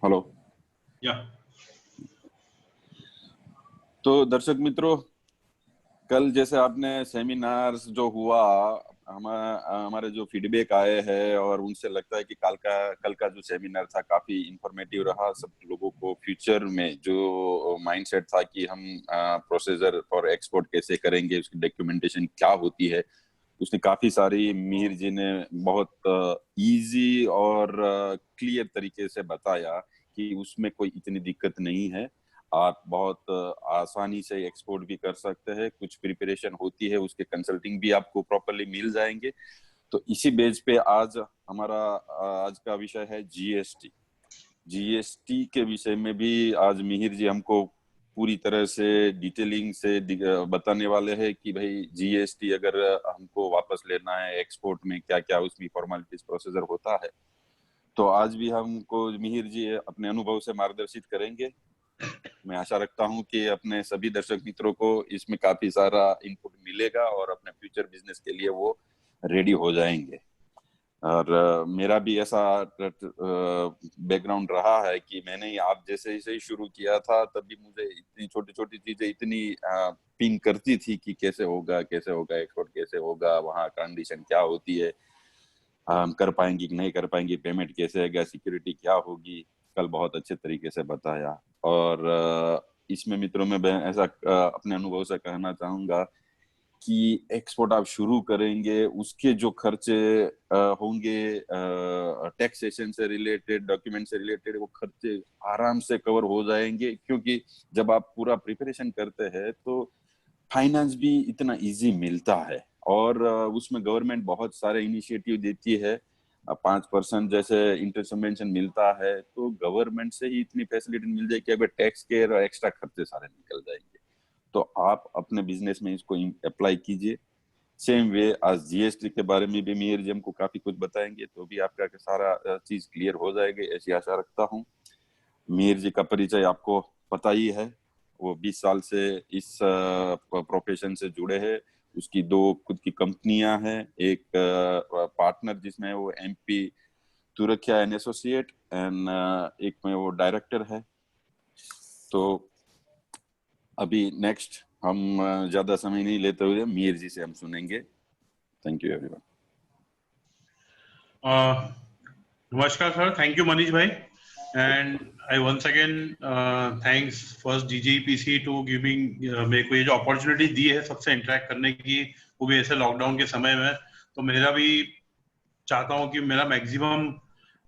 Hello. या तो दर्शक मित्रों, कल जैसे आपने सेमिनार्स जो हुआ, हमारे जो फीडबैक आए हैं और उनसे लगता है कि कल का जो सेमिनार था काफी इंफॉर्मेटिव रहा। सब लोगों को फ्यूचर में जो माइंडसेट था कि हम प्रोसीजर फॉर एक्सपोर्ट कैसे करेंगे, उसकी डॉक्यूमेंटेशन क्या होती है, उसने काफी सारी मिहिर जी ने बहुत इजी और क्लियर तरीके से बताया कि उसमें कोई इतनी दिक्कत नहीं है। आप बहुत आसानी से एक्सपोर्ट भी कर सकते हैं। कुछ प्रिपरेशन होती है, उसके कंसल्टिंग भी आपको प्रॉपरली मिल जाएंगे। तो इसी बेस पे आज हमारा आज का विषय है जीएसटी। जीएसटी के विषय में भी आज मिहिर जी हमको पूरी तरह से डिटेलिंग से बताने वाले हैं कि भाई जीएसटी अगर हमको वापस लेना है एक्सपोर्ट में, क्या क्या उसकी फॉर्मेलिटीज प्रोसीजर होता है। तो आज भी हमको मिहिर जी अपने अनुभव से मार्गदर्शित करेंगे। मैं आशा रखता हूं कि अपने सभी दर्शक मित्रों को इसमें काफी सारा इनपुट मिलेगा और अपने फ्यूचर बिजनेस के लिए वो रेडी हो जाएंगे। और मेरा भी ऐसा बैकग्राउंड रहा है कि मैंने आप जैसे ही शुरू किया था, तभी मुझे इतनी छोटी छोटी चीजें इतनी पिन करती थी कि कैसे होगा एक्सपोर्ट, कैसे होगा, वहाँ कंडीशन क्या होती है, हम कर पाएंगे कि नहीं कर पाएंगे, पेमेंट कैसे आएगा, सिक्योरिटी क्या होगी। कल बहुत अच्छे तरीके से बताया। और इसमें मित्रों में मैं ऐसा अपने अनुभव से कहना चाहूंगा कि एक्सपोर्ट आप शुरू करेंगे, उसके जो खर्चे होंगे टैक्सेशन से रिलेटेड, डॉक्यूमेंट से रिलेटेड, वो खर्चे आराम से कवर हो जाएंगे। क्योंकि जब आप पूरा प्रिपरेशन करते हैं तो फाइनेंस भी इतना इजी मिलता है और उसमें गवर्नमेंट बहुत सारे इनिशिएटिव देती है। 5% जैसे इंटरेस्ट सबवेंशन मिलता है, तो गवर्नमेंट से ही इतनी फैसिलिटी मिल जाए कि अगर टैक्स के एक्स्ट्रा खर्चे सारे निकल जाएंगे। तो आप अपने बिजनेस में इसको अप्लाई कीजिए। सेम वे आज जीएसटी के बारे में भी मेयर जी हमको काफी कुछ बताएंगे, तो भी आपका सारा चीज क्लियर हो जाएगी, ऐसी आशा रखता हूँ। मेयर जी का परिचय आपको पता ही है, वो 20 साल से इस प्रोफेशन से जुड़े हैं। उसकी 2 खुद की कंपनियां हैं, एक पार्टनर जिसमें वो MP Turakhia and associate, and एक में वो डायरेक्टर है। तो अभी नेक्स्ट हम ज्यादा समय नहीं लेते हुए मीर जी से हम सुनेंगे। Thank you everyone. नमस्कार सर, थैंक यू मनीष भाई, and I once again thanks first DGPC to giving मेरे को ये जो अपॉर्चुनिटी दी है सबसे इंटरेक्ट करने की, वो भी ऐसे लॉकडाउन के समय में। तो मेरा भी चाहता हूँ कि मेरा मैक्सिमम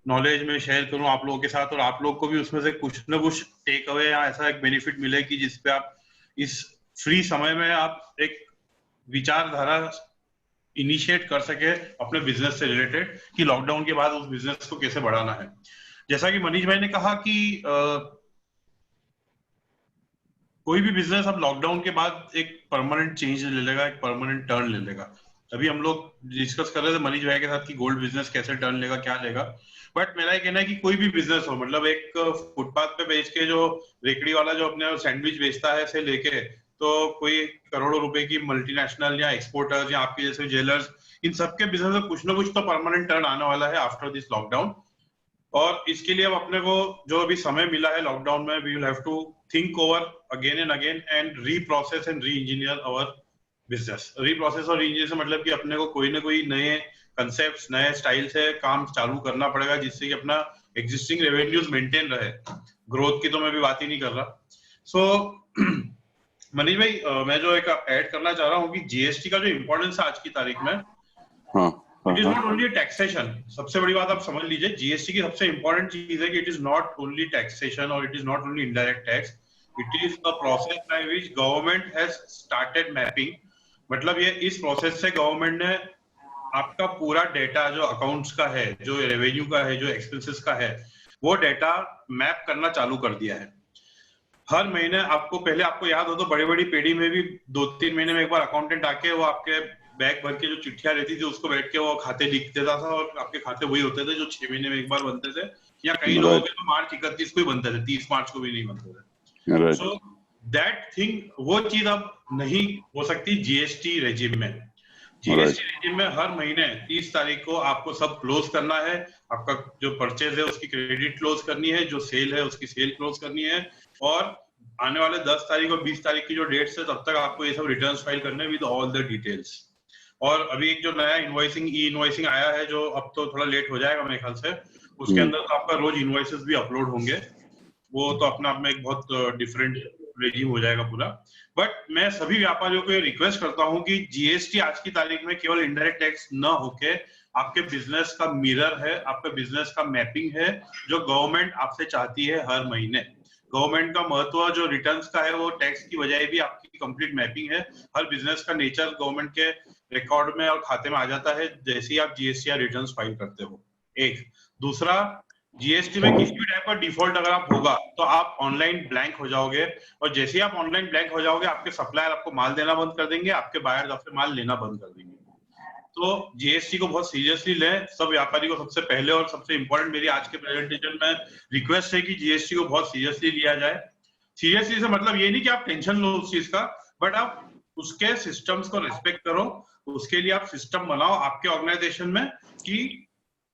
नॉलेज में शेयर करूँ आप लोगों के साथ, और आप लोग को भी उसमें से कुछ ना कुछ टेक अवे या ऐसा एक बेनिफिट मिले कि जिसपे आप इस फ्री समय में आप एक विचारधारा इनिशिएट कर सके अपने बिजनेस से रिलेटेड, कि लॉकडाउन के बाद उस बिजनेस को कैसे बढ़ाना है। जैसा कि मनीष भाई ने कहा कि कोई भी बिजनेस अब लॉकडाउन के बाद एक परमानेंट चेंज ले लेगा, एक परमानेंट टर्न ले लेगा। अभी हम लोग डिस्कस कर रहे थे मनीष भाई के साथ कि गोल्ड बिजनेस कैसे टर्न लेगा, क्या लेगा। बट मेरा ये कहना है कि कोई भी बिजनेस हो, मतलब एक फुटपाथ पे बेच के जो रेकड़ी वाला जो अपने सैंडविच बेचता है से लेके, तो कोई करोड़ों रुपए की मल्टीनेशनल या एक्सपोर्टर्स या आपके जैसे ज्वेलर्स, इन सबके बिजनेस में कुछ ना कुछ तो परमानेंट टर्न आने वाला है आफ्टर दिस लॉकडाउन। और इसके लिए अब अपने को जो अभी समय मिला है लॉकडाउन में, we will have to think over again and again and reprocess and re engineer our business. Reprocess और री इंजीनियर से मतलब कि अपने को कोई ना कोई नए कंसेप्ट, नए स्टाइल से काम चालू करना पड़ेगा, जिससे कि अपना एग्जिस्टिंग रेवेन्यूज मेंटेन रहे। ग्रोथ की तो मैं भी बात ही नहीं कर रहा। सो मनीष भाई, मैं जो एक ऐड करना चाह रहा हूँ कि जीएसटी का जो इम्पोर्टेंस है आज की तारीख में, it is not only taxation. सबसे बड़ी बात आप समझ लीजिए, जीएसटी की सबसे इंपॉर्टेंट चीज है कि it is not only taxation और it is not only indirect tax, it is a process by which government has started mapping. मतलब ये इस प्रोसेस से गवर्नमेंट ने आपका पूरा डेटा जो अकाउंट्स का है, जो रेवेन्यू का है, जो एक्सपेंसेस का है, वो डेटा मैप करना चालू कर दिया है। हर महीने आपको, पहले आपको याद हो तो बड़ी बड़ी पेडी में भी 2-3 महीने में एक बार अकाउंटेंट आके वो आपके बैग भर के जो चिट्ठियां रहती थी उसको बैठ के वो खाते लिख देता था, और आपके खाते वही होते थे जो 6 महीने में एक बार बनते थे, या कई लोगों के तो मार्च 31 को ही बनते थे, 30 मार्च को भी नहीं बनते थे। सो दैट थिंग, वो चीज अब नहीं हो सकती जीएसटी रेजिम में। जीएसटी रेजिम में हर महीने 30 तारीख को आपको सब क्लोज करना है। आपका जो परचेज है उसकी क्रेडिट क्लोज करनी है, जो सेल है उसकी सेल क्लोज करनी है, और आने वाले 10 तारीख और 20 तारीख की जो डेट्स है तब तक आपको ये सब रिटर्न्स फाइल करने विद ऑल द डिटेल्स। और अभी एक जो नया इनवॉइसिंग ई इनवॉइसिंग आया है, जो अब तो थोड़ा लेट हो जाएगा मेरे ख्याल से, उसके अंदर तो आपका रोज इनवॉइसेस भी अपलोड होंगे। वो तो अपने आप में एक बहुत डिफरेंट रेजिम हो जाएगा पूरा। बट मैं सभी व्यापारियों को ये रिक्वेस्ट करता हूँ कि जीएसटी आज की तारीख में केवल इनडायरेक्ट टैक्स न होके आपके बिजनेस का मिरर है, आपके बिजनेस का मैपिंग है, जो गवर्नमेंट आपसे चाहती है हर महीने। गवर्नमेंट का महत्व जो रिटर्न्स का है वो टैक्स की बजाय भी आपकी कंप्लीट मैपिंग है। हर बिजनेस का नेचर गवर्नमेंट के रिकॉर्ड में और खाते में आ जाता है जैसे ही आप जीएसटी या रिटर्न्स फाइल करते हो। एक दूसरा, जीएसटी में किसी भी टाइप का डिफॉल्ट अगर आप होगा तो आप ऑनलाइन ब्लैंक हो जाओगे, और जैसे ही आप ऑनलाइन ब्लैंक हो जाओगे आपके सप्लायर आपको माल देना बंद कर देंगे, आपके बायर्स आपसे माल लेना बंद कर देंगे। तो जीएसटी को बहुत सीरियसली लें सब व्यापारी को। सबसे पहले और सबसे इंपॉर्टेंट मेरी आज के प्रेजेंटेशन में रिक्वेस्ट है कि जीएसटी को बहुत सीरियसली लिया जाए। सीरियसली से मतलब ये नहीं कि आप टेंशन लो उस चीज का, बट आप उसके सिस्टम्स को रिस्पेक्ट करो, उसके लिए आप सिस्टम बनाओ आपके ऑर्गेनाइजेशन में कि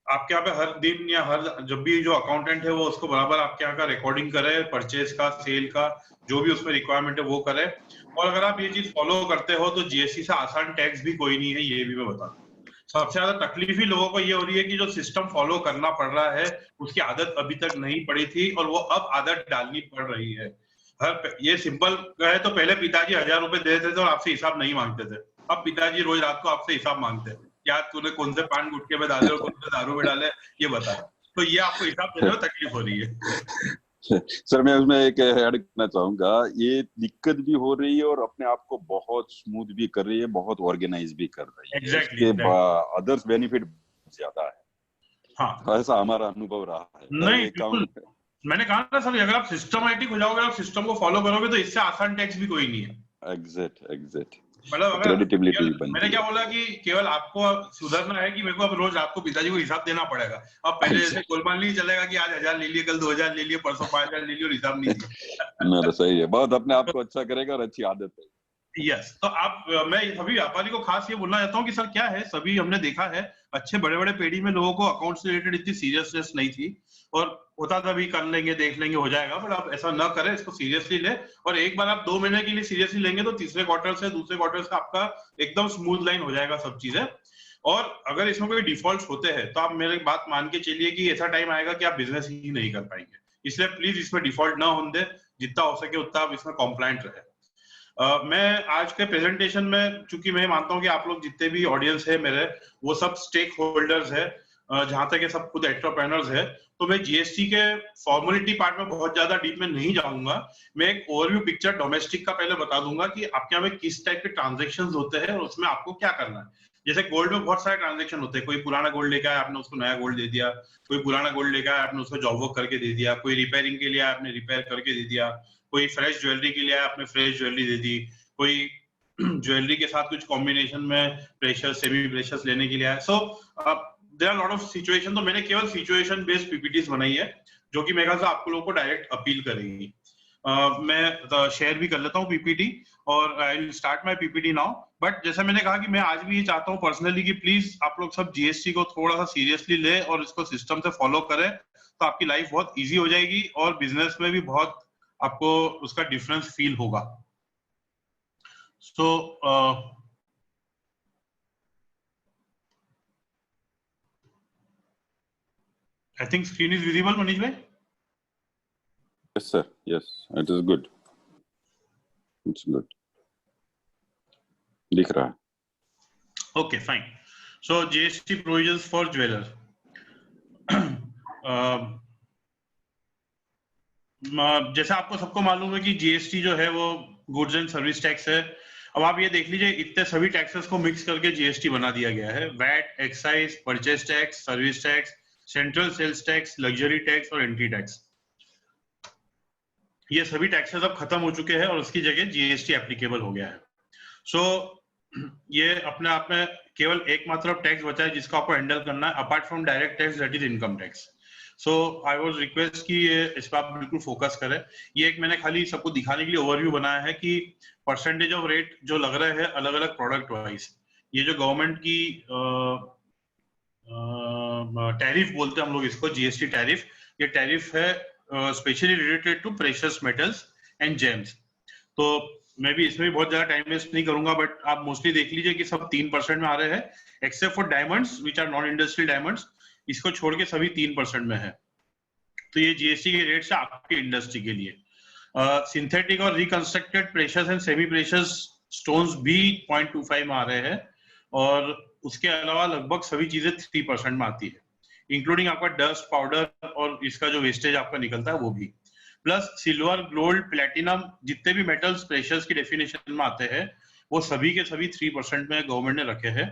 आपके यहाँ पे हर दिन या हर जब भी जो अकाउंटेंट है वो उसको बराबर आपके यहाँ का रिकॉर्डिंग करे, परचेज का, सेल का, जो भी उसमें रिक्वायरमेंट है वो करे। और अगर आप ये चीज फॉलो करते हो तो जीएसटी से आसान टैक्स भी कोई नहीं है, ये भी मैं बता दूं। सबसे ज्यादा तकलीफ ही लोगों को ये हो रही है कि जो सिस्टम फॉलो करना पड़ रहा है उसकी आदत अभी तक नहीं पड़ी थी और वो अब आदत डालनी पड़ रही है। ये सिंपल है तो पहले पिताजी 1000 रुपए देते थे और आपसे हिसाब नहीं मांगते थे। अब पिताजी रोज रात को आपसे हिसाब मांगते हैं, क्या तूने कौन से पान गुटके में डाले और कौन से दारू में डाले ये बता। तो ये आपको हिसाब देने में तकलीफ हो रही है। सर मैं उसमें एक ऐड करना चाहूंगा, ये दिक्कत भी हो रही है और अपने आप को बहुत स्मूथ भी कर रही है, बहुत ऑर्गेनाइज भी कर रही है। Exactly. अदर्स बेनिफिट ज्यादा है। हाँ, ऐसा हमारा अनुभव रहा है। नहीं बिल्कुल, मैंने कहा ना सर, अगर आप सिस्टमैटिक हो जाओगे, आप सिस्टम को फॉलो करोगे तो इससे आसान टैक्स भी कोई नहीं है। एग्जैक्ट मतलब अगर क्रेडिटेबिलिटी बनती मैंने क्या बोला कि केवल आपको सुधरना है कि मेरे को अब रोज आपको पिताजी को हिसाब देना पड़ेगा। अब पहले जैसे गोलमाल नहीं चलेगा कि आज 1000 ले लिए, कल 2000 ले लिए, परसों 5000 ले लिए और हिसाब नहीं दिया। ना, तो सही है, बहुत अपने आप को अच्छा करेगा और अच्छी आदत है। यस, तो आप मैं सभी व्यापारी को खास ये बोलना चाहता हूँ कि सर क्या है, सभी हमने देखा है अच्छे बड़े बड़े पेड़ी में लोगों को अकाउंट से रिलेटेड इतनी सीरियसनेस नहीं थी, और होता था भी कर लेंगे देख लेंगे हो जाएगा, बट आप ऐसा ना करें, इसको सीरियसली ले। और एक बार आप 2 महीने के लिए सीरियसली लेंगे तो तीसरे क्वार्टर से दूसरे क्वार्टर से आपका एकदम स्मूथ लाइन हो जाएगा सब चीजें। और अगर इसमें कोई डिफॉल्ट होते हैं तो आप मेरी बात मान के चलिए कि ऐसा टाइम आएगा कि आप बिजनेस ही नहीं कर पाएंगे। इसलिए प्लीज इसमें डिफॉल्ट ना होने दे, जितना हो सके उतना आप इसमें कॉम्प्लायंट रहे। मैं आज के प्रेजेंटेशन में, चूंकि मैं मानता हूं कि आप लोग जितने भी ऑडियंस है मेरे, वो सब स्टेक होल्डर्स है, जहां तक ये सब खुद एंटरप्रेन्योर्स है, तो मैं जीएसटी के फॉर्मेलिटी पार्ट में बहुत ज्यादा डीप में नहीं जाऊंगा। मैं एक ओवरव्यू पिक्चर डोमेस्टिक का पहले बता दूंगा कि आपके यहाँ में किस टाइप के ट्रांजेक्शन होते हैं और उसमें आपको क्या करना है। जैसे गोल्ड में बहुत सारे ट्रांजेक्शन होते हैं, कोई पुराना गोल्ड लेके आया आपने उसको नया गोल्ड दे दिया, कोई पुराना गोल्ड लेके आया आपने उसको जॉब वर्क करके दे दिया, कोई रिपेयरिंग के लिए आपने रिपेयर करके दे दिया, कोई फ्रेश ज्वेलरी के लिए आपने फ्रेश ज्वेलरी दे दी, कोई ज्वेलरी के साथ कुछ कॉम्बिनेशन में प्रेशियस सेमी प्रेशियस लेने के लिए आया। So there are lot of situation. तो मैंने केवल सिचुएशन बेस्ड पीपीटीज बनाई है जो कि मेरे ख्याल से आपको लोगों को डायरेक्ट अपील करेगी। मैं शेयर भी कर लेता हूँ पीपीटी और I will start my PPT now. But जैसा मैंने कहा कि मैं आज भी ये चाहता हूँ पर्सनली कि प्लीज आप लोग सब जीएसटी को थोड़ा सा सीरियसली ले और इसको सिस्टम से फॉलो करें, तो आपकी लाइफ बहुत ईजी हो जाएगी और बिजनेस में भी बहुत आपको उसका डिफरेंस फील होगा। सो I think screen is visible, Manish bhai? Yes sir, yes, it is good, it's good, दिख रहा है। Okay, fine. So GST provisions for jeweler. जैसे आपको सबको मालूम है कि जीएसटी जो है वो गुड्स एंड सर्विस टैक्स है। अब आप ये देख लीजिए, इतने सभी टैक्सेस को मिक्स करके जीएसटी बना दिया गया है। VAT, excise, purchase tax, service tax, central sales tax, luxury tax और एंट्री टैक्स, ये सभी टैक्सेस अब खत्म हो चुके हैं और उसकी जगह जीएसटी एप्लीकेबल हो गया है। सो ये अपने आप में केवल एकमात्र टैक्स बचा है जिसको आपको हैंडल करना है apart from direct tax, that is income tax. So I was request कि इस पर आप बिल्कुल फोकस करें। ये एक मैंने खाली सबको दिखाने के लिए ओवरव्यू बनाया है कि परसेंटेज ऑफ रेट जो लग रहे हैं अलग अलग प्रोडक्ट वाइज, ये जो गवर्नमेंट की टैरिफ बोलते हैं हम लोग इसको, जीएसटी टैरिफ, ये टैरिफ है specially related to precious metals and gems. तो मैं भी इसमें भी बहुत ज्यादा टाइम वेस्ट नहीं करूंगा, बट आप मोस्टली देख लीजिए कि सब 3% में आ रहे हैं, except for diamonds which are non industrial diamonds, इसको छोड़ के सभी 3% में है। तो ये जीएसटी के रेट्स है आपकी इंडस्ट्री के लिए। सिंथेटिक और reconstructed precious and semi precious stones भी 0.25 में आ रहे हैं, और उसके अलावा लगभग सभी चीजें 3% में आती है, इंक्लूडिंग आपका डस्ट, पाउडर और इसका जो वेस्टेज आपका निकलता है वो भी। प्लस सिल्वर, गोल्ड, प्लेटिनम, जितने भी मेटल्स प्रेशियस की डेफिनेशन में आते हैं वो सभी के सभी 3% में गवर्नमेंट ने रखे हैं।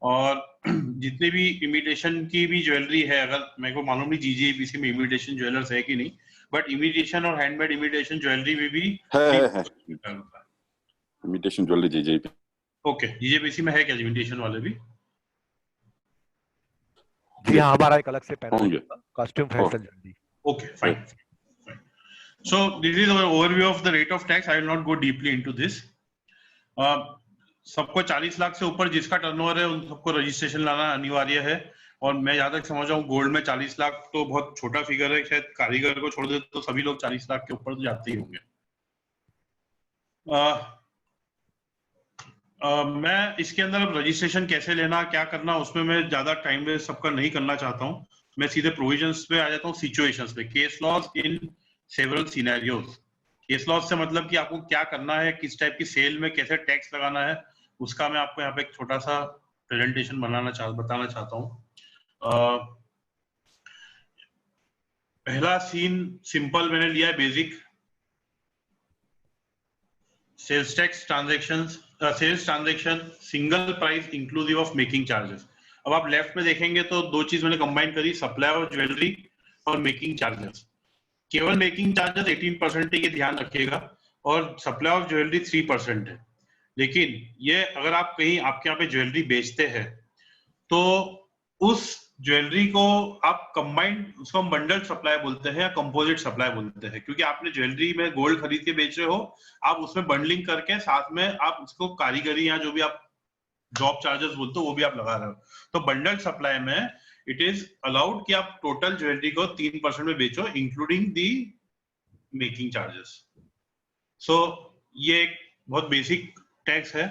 और जितने भी इमिटेशन की भी ज्वेलरी है, अगर मेरे को मालूम नहीं जीजीपीसी में इमिटेशन ज्वेलर्स है कि नहीं, बट इमिटेशन और हैंडमेड इमिटेशन ज्वेलरी में भी है इमिटेशन ज्वेलरी जीजीपी। ओके, जीजीपीसी में है क्या इमिटेशन वाले भी? जी हाँ, हमारा एक अलग से पैनल होंगे, है, costume fashion jewellery. Okay, fine. So this is our overview of the rate of tax. I will not go deeply into this. सबको 40 लाख से ऊपर जिसका टर्नओवर है उन सबको रजिस्ट्रेशन लाना अनिवार्य है। और मैं जहां तक समझ रहा हूँ गोल्ड में 40 लाख तो बहुत छोटा फिगर है, शायद कारीगर को छोड़ दे तो सभी लोग 40 लाख के ऊपर तो जाते ही होंगे। मैं इसके अंदर अब रजिस्ट्रेशन कैसे लेना, क्या करना, उसमें मैं ज्यादा टाइम वेस्ट सबका नहीं करना चाहता हूँ। मैं सीधे प्रोविजंस पे आ जाता हूँ, सिचुएशंस पे। Case loss in several scenarios. Case laws से मतलब कि आपको क्या करना है, किस टाइप की सेल में कैसे टैक्स लगाना है, उसका मैं आपको यहाँ पे एक छोटा सा प्रेजेंटेशन बताना चाहता हूँ। पहला सीन सिंपल मैंने लिया है, basic sales tax transactions, sales transaction, single price inclusive of making charges. अब आप लेफ्ट में देखेंगे तो दो चीज मैंने कंबाइन करी, सप्लाई ऑफ ज्वेलरी और मेकिंग चार्जेस। केवल मेकिंग चार्जेस 18% है, ये ध्यान रखिएगा, और सप्लाई ऑफ ज्वेलरी 3% है। लेकिन ये अगर आप कहीं आपके यहाँ पे ज्वेलरी बेचते हैं तो उस ज्वेलरी को आप कंबाइंड, उसको हम बंडल सप्लाई बोलते हैं या कंपोजिट सप्लाई बोलते हैं, क्योंकि आपने ज्वेलरी में गोल्ड खरीद के बेच रहे हो, आप उसमें बंडलिंग करके साथ में आप उसको कारीगरी या जो भी आप जॉब चार्जेस बोलते हो वो भी आप लगा रहे हो। तो बंडल सप्लाई में इट इज अलाउड कि आप टोटल ज्वेलरी को 3% में बेचो, including the making charges. So ये एक बहुत बेसिक टैक्स है।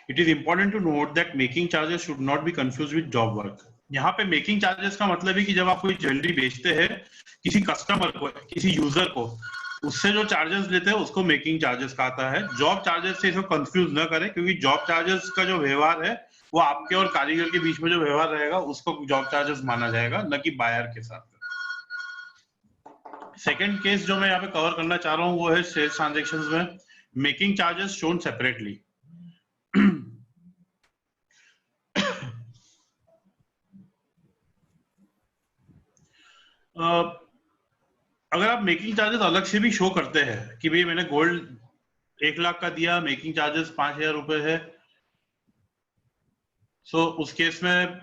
It is important to note that making charges should not be confuse with job work. यहाँ पे मेकिंग चार्जेस का मतलब है कि जब आप कोई ज्वेलरी बेचते हैं किसी कस्टमर को, किसी यूजर को, उससे जो चार्जेस लेते हैं उसको मेकिंग चार्जेस कहता है। जॉब चार्जेस से इसको कंफ्यूज न करें, क्योंकि जॉब चार्जेस का जो व्यवहार है वो आपके और कारीगर के बीच में जो व्यवहार रहेगा उसको जॉब चार्जेस माना जाएगा, न कि बायर के साथ। सेकेंड केस जो मैं यहाँ पे कवर करना चाह रहा हूँ वो है सेल्स ट्रांजेक्शंस में मेकिंग चार्जेस शोन सेपरेटली। अगर आप मेकिंग चार्जेस अलग से भी शो करते हैं कि भाई मैंने गोल्ड 1 लाख का दिया, मेकिंग चार्जेस 5,000 रुपए है, सो उस केस में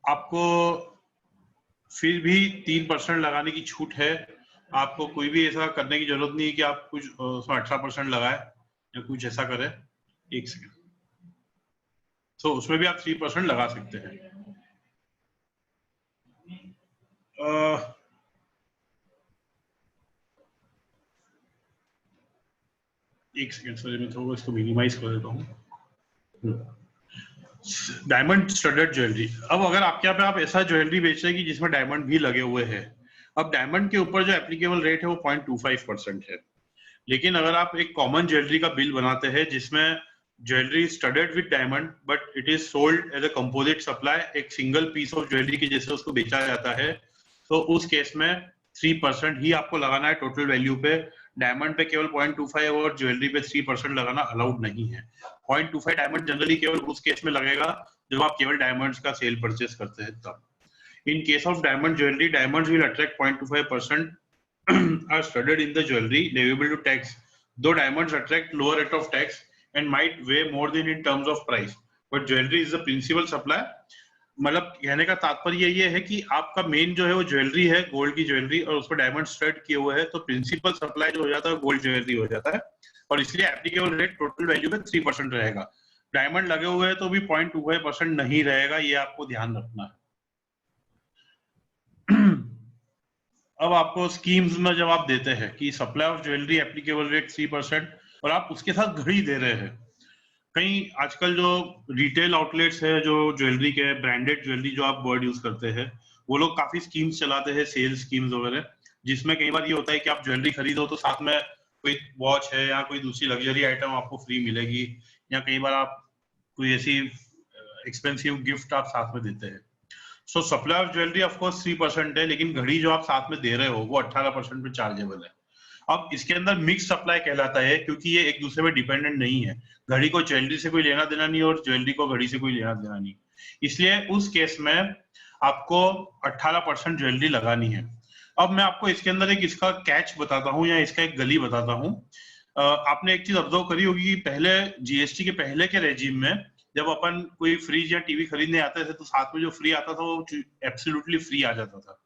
आपको फिर भी 3% लगाने की छूट है। आपको कोई भी ऐसा करने की जरूरत नहीं है कि आप कुछ उसमें 18% लगाए या कुछ ऐसा करे। एक सेकेंड, सो उसमें भी आप 3% लगा सकते हैं। एक सेकेंड सर, मैं थोड़ा इसको मिनिमाइज कर देता हूँ। Diamond studded jewellery. अब अगर आपके यहाँ पे आप ऐसा ज्वेलरी बेच रहे हैं कि जिसमें डायमंड भी लगे हुए हैं, अब डायमंड के ऊपर जो एप्लीकेबल रेट है वो 0.25% है। लेकिन अगर आप एक कॉमन ज्वेलरी का बिल बनाते हैं जिसमें jewellery studded with diamond but it is sold as a composite supply, एक सिंगल पीस ऑफ ज्वेलरी की जैसे उसको बेचा जाता है, तो उस केस में 3% ही आपको लगाना है टोटल वैल्यू पे। डायमंड पे केवल 0.25 और ज्वेलरी पे 3% लगाना अलाउड नहीं है। 0.25 डायमंड जनरली केवल उस केस में लगेगा जब आप केवल डायमंड्स का सेल परचेस करते हैं तब। In case of diamond jewellery, diamonds will attract 0.25% are studded in the jewelry liable to tax, though diamonds attract lower rate of tax and might weigh more than in terms of price, but jewelry is the principal supply। मतलब कहने का तात्पर्य ये है कि आपका main जो है वो ज्वेलरी है, गोल्ड की ज्वेलरी, और उसको डायमंड स्टड किए हुए है, तो प्रिंसिपल सप्लाई जो हो जाता है गोल्ड ज्वेलरी हो जाता है, और इसलिए एप्लीकेबल रेट टोटल वैल्यू पे 3% रहेगा। डायमंड लगे हुए हैं तो भी 0.25% नहीं रहेगा, ये आपको ध्यान रखना है। अब आपको स्कीम्स में जब आप देते हैं कि supply of jewellery applicable rate 3% और आप उसके साथ घड़ी दे रहे हैं, कहीं आजकल जो रिटेल आउटलेट्स है जो ज्वेलरी के ब्रांडेड ज्वेलरी जो आप वर्ड यूज करते हैं, वो लोग काफी स्कीम्स चलाते हैं, सेल्स स्कीम्स वगैरह, जिसमें कई बार ये होता है कि आप ज्वेलरी खरीदो तो साथ में कोई वॉच है या कोई दूसरी लग्जरी आइटम आपको फ्री मिलेगी, या कई बार आप कोई ऐसी एक्सपेंसिव गिफ्ट आप साथ में देते हैं। सो supply of jewellery of course 3% है, लेकिन घड़ी जो आप साथ में दे रहे हो वो 18% पे चार्जेबल है। अब इसके अंदर मिक्स सप्लाई कहलाता है, क्योंकि ये एक दूसरे पे डिपेंडेंट नहीं है। घड़ी को ज्वेलरी से कोई लेना देना नहीं और ज्वेलरी को घड़ी से कोई लेना देना नहीं, इसलिए उस केस में आपको 18% ज्वेलरी लगानी है। अब मैं आपको इसके अंदर एक इसका कैच बताता हूँ या इसका एक गली बताता हूँ। आपने एक चीज ऑब्जर्व करी होगी कि पहले जीएसटी के पहले के रेजिम में जब अपन कोई फ्रिज या टीवी खरीदने आते थे तो साथ में जो फ्री आता था वो एब्सोल्युटली फ्री आ जाता था।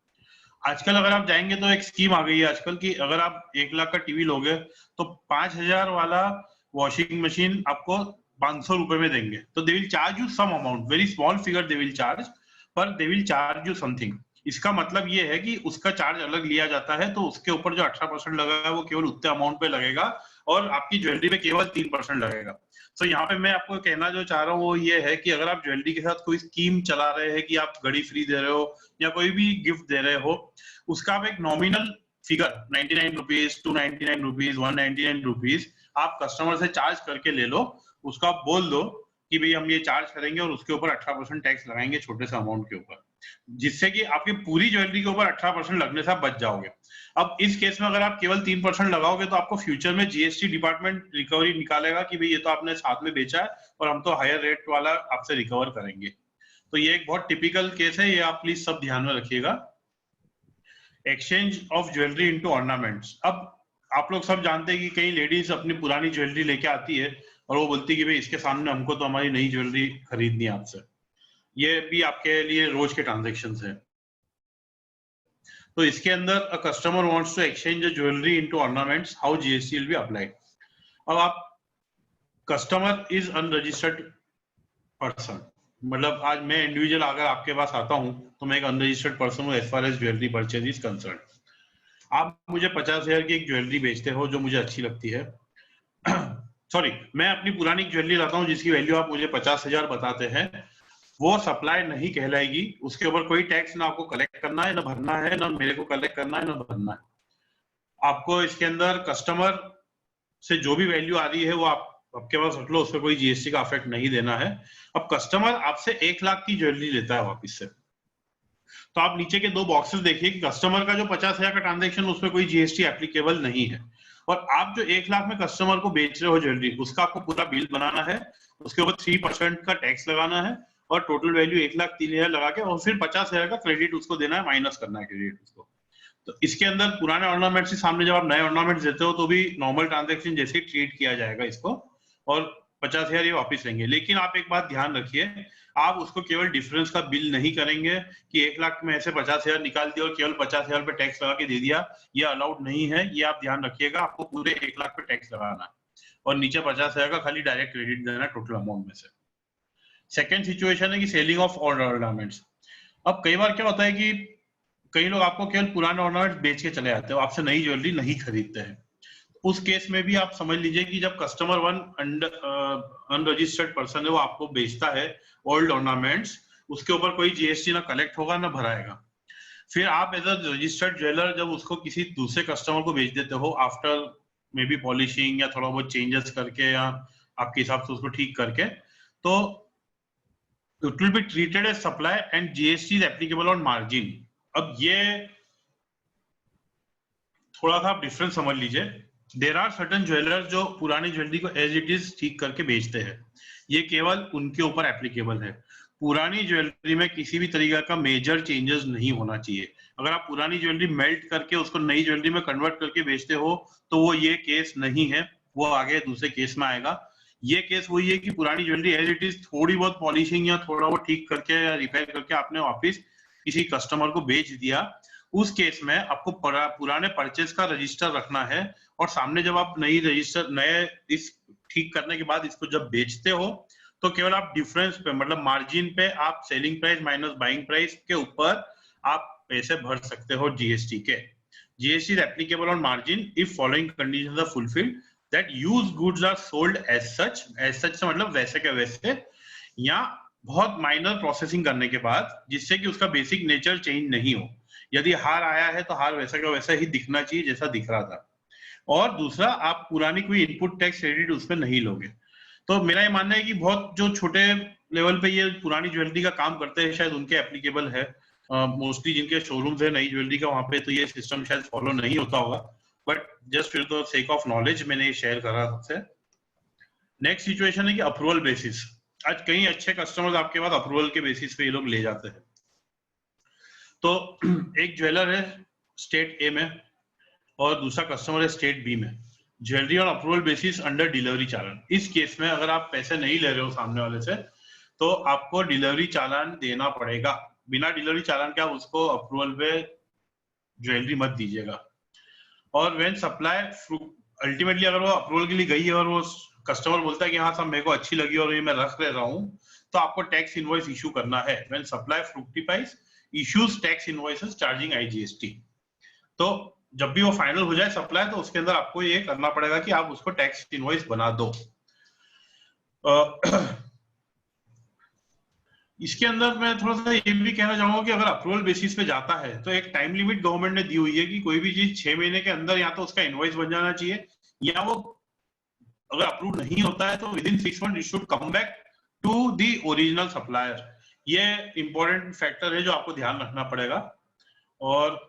आजकल अगर आप जाएंगे तो एक स्कीम आ गई है आजकल की, अगर आप 1 लाख का टीवी लोगे तो 5,000 वाला वॉशिंग मशीन आपको 500 रुपए में देंगे। तो they will charge you some amount, very small figure they will charge, पर they will charge you something. इसका मतलब ये है कि उसका चार्ज अलग लिया जाता है, तो उसके ऊपर जो 18% लगा है वो केवल उतने अमाउंट पे लगेगा और आपकी ज्वेलरी पे केवल 3% लगेगा। तो यहाँ पे मैं आपको कहना जो चाह रहा हूँ वो ये है कि अगर आप ज्वेलरी के साथ कोई स्कीम चला रहे हैं कि आप घड़ी फ्री दे रहे हो या कोई भी गिफ्ट दे रहे हो, उसका आप एक nominal figure 99 rupees, 299 rupees, 199 rupees आप कस्टमर से चार्ज करके ले लो। उसको आप बोल दो कि भाई हम ये चार्ज करेंगे और उसके ऊपर 18% टैक्स लगाएंगे छोटे से अमाउंट के ऊपर, जिससे कि आपकी पूरी ज्वेलरी के ऊपर 18% लगने से आप बच जाओगे। अब इस केस में अगर आप केवल 3% लगाओगे तो आपको फ्यूचर में जीएसटी डिपार्टमेंट रिकवरी निकालेगा कि भाई ये तो आपने साथ में बेचा है और हम तो हायर रेट वाला आपसे रिकवर करेंगे। तो ये एक बहुत टिपिकल केस है, ये आप प्लीज सब ध्यान में रखिएगा। Exchange of jewellery into ornaments. अब आप लोग सब जानते हैं कि कई लेडीज अपनी पुरानी ज्वेलरी लेके आती है और वो बोलती है कि भाई इसके सामने हमको तो हमारी नई ज्वेलरी खरीदनी है आपसे। ये भी आपके लिए रोज के ट्रांजैक्शंस है। तो इसके अंदर a customer wants to exchange jewellery into ornaments, how GST will be applied. अब आप कस्टमर इज अनरजिस्टर्ड पर्सन, मतलब आज मैं इंडिविजुअल अगर आपके पास आता हूं तो मैं एक अनरजिस्टर्ड पर्सन हूं as far as jewellery purchase is concern. आप मुझे 50,000 की एक ज्वेलरी बेचते हो जो मुझे अच्छी लगती है सॉरी, मैं अपनी पुरानी ज्वेलरी लाता हूं जिसकी वैल्यू आप मुझे 50,000 बताते हैं, वो सप्लाई नहीं कहलाएगी। उसके ऊपर कोई टैक्स ना आपको कलेक्ट करना है, ना भरना है, ना मेरे को कलेक्ट करना है, ना भरना है। आपको इसके अंदर कस्टमर से जो भी वैल्यू आ रही है वो आपके पास रख लो, उस पर कोई जीएसटी का इफेक्ट नहीं देना है। अब कस्टमर आपसे 1 लाख की ज्वेलरी लेता है वापिस से, तो आप नीचे के 2 बॉक्सेस देखिए कि कस्टमर का जो 50,000 का ट्रांजैक्शन उसमें कोई जीएसटी एप्लीकेबल नहीं है, और आप जो 1 लाख में कस्टमर को बेच रहे हो ज्वेलरी, उसका आपको पूरा बिल बनाना है, उसके ऊपर 3% का टैक्स लगाना है और टोटल वैल्यू 1,03,000 लगा के और फिर 50,000 का क्रेडिट उसको देना है, माइनस करना है क्रेडिट उसको। तो इसके अंदर पुराने ऑर्नामेंट्स के सामने जब आप नए ऑर्नामेंट्स देते हो तो भी नॉर्मल ट्रांजैक्शन जैसे ही ट्रीट किया जाएगा इसको, और 50,000 ये वापस लेंगे। लेकिन आप एक बात ध्यान रखिए, आप उसको केवल डिफरेंस का बिल नहीं करेंगे कि 1 लाख में ऐसे 50,000 निकाल दिया और केवल 50,000 पे टैक्स लगा के दे दिया, ये अलाउड नहीं है। ये आप ध्यान रखिएगा, आपको पूरे 1 लाख पे टैक्स लगाना है और नीचे 50,000 का खाली डायरेक्ट क्रेडिट देना टोटल अमाउंट में से। सेकेंड सिचुएशन है कि सेलिंग ऑफ ऑर्नामेंट्स। अब कई बार क्या होता है कि कई लोग आपको केवल पुराने ऑर्नामेंट्स बेच के चले जाते हो, आपसे नई ज्वेलरी नहीं खरीदते हैं। उस केस में भी आप समझ लीजिए कि जब कस्टमर वन अनरजिस्टर्ड पर्सन है, वो आपको बेचता है ओल्ड ऑर्नामेंट्स, उसके ऊपर कोई जीएसटी ना कलेक्ट होगा ना भराएगा। फिर आप एज अ रजिस्टर्ड ज्वेलर जब उसको किसी दूसरे कस्टमर को बेच देते हो आफ्टर मे बी पॉलिशिंग या थोड़ा बहुत चेंजेस करके या आपके हिसाब से उसको ठीक करके, तो it will be treated as supply and GST is applicable on margin. अब ये थोड़ा सा आप डिफरेंस समझ लीजिए। देयर आर सर्टेन ज्वेलर्स जो पुरानी ज्वेलरी को एज इट इज ठीक करके बेचते हैं, ये केवल उनके ऊपर एप्लीकेबल है। पुरानी ज्वेलरी में किसी भी तरीके का मेजर चेंजेस नहीं होना चाहिए। अगर आप पुरानी ज्वेलरी मेल्ट करके उसको नई ज्वेलरी में कन्वर्ट करके बेचते हो तो वो ये केस नहीं है, वो आगे दूसरे केस में आएगा। ये केस वही है कि पुरानी ज्वेलरी एज इट इज थोड़ी बहुत पॉलिशिंग या थोड़ा बहुत ठीक करके या रिपेयर करके आपने वापिस किसी कस्टमर को बेच दिया, उस केस में आपको पुराने परचेज का रजिस्टर रखना है और सामने जब आप नए इस ठीक करने के बाद इसको जब बेचते हो तो केवल आप डिफरेंस पे मतलब मार्जिन पे आप selling price minus buying price के ऊपर आप पैसे भर सकते हो जीएसटी के। GST is applicable on margin if following conditions are fulfilled, that used goods are sold as such से मतलब वैसे के वैसे, या बहुत माइनर प्रोसेसिंग करने के बाद, जिससे कि उसका बेसिक नेचर चेंज नहीं हो। यदि हार आया है तो हार वैसा का वैसा ही दिखना चाहिए जैसा दिख रहा था। और दूसरा, आप पुरानी कोई इनपुट टैक्स क्रेडिट उसमें नहीं लोगे। तो मेरा ये मानना है कि बहुत जो छोटे लेवल पे ये पुरानी ज्वेलरी का काम करते हैं शायद उनके एप्लीकेबल है, मोस्टली जिनके शोरूम्स है नई ज्वेलरी का, वहां पे तो ये सिस्टम शायद फॉलो नहीं होता होगा, but just for the sake of knowledge मैंने ये शेयर करा सबसे। नेक्स्ट सिचुएशन है कि अप्रूवल बेसिस। आज कई अच्छे कस्टमर्स आपके पास अप्रूवल के बेसिस पे ये लोग ले जाते हैं। तो एक ज्वेलर है स्टेट ए में और दूसरा कस्टमर है स्टेट बी में, jewellery on approval basis under delivery challan. इस केस में अगर आप पैसे नहीं ले रहे हो सामने वाले से तो आपको डिलीवरी चालान देना पड़ेगा। बिना डिलीवरी चालान के आप उसको अप्रूवल पे ज्वेलरी मत दीजिएगा। और व्हेन सप्लाई अल्टीमेटली अगर वो अप्रूवल के लिए गई है और वो कस्टमर बोलता है कि हाँ साहब मेरे को अच्छी लगी और ये मैं रख ले रहा हूँ, तो आपको टैक्स इनवॉइस इशू करना है। When supply fructifies issues tax invoices charging IGST. तो जब भी वो फाइनल हो जाए सप्लाई, तो उसके अंदर आपको ये करना पड़ेगा कि आप उसको टैक्स इनवॉइस बना दो। इसके अंदर मैं थोड़ा सा ये भी कहना चाहूंगा कि अगर अप्रूवल बेसिस पे जाता है तो एक टाइम लिमिट गवर्नमेंट ने दी हुई है कि कोई भी चीज 6 महीने के अंदर या तो उसका इनवॉइस बन जाना चाहिए, या वो अगर अप्रूव नहीं होता है तो within 6 month it should come back to the original supplier. ये इंपॉर्टेंट फैक्टर है जो आपको ध्यान रखना पड़ेगा। और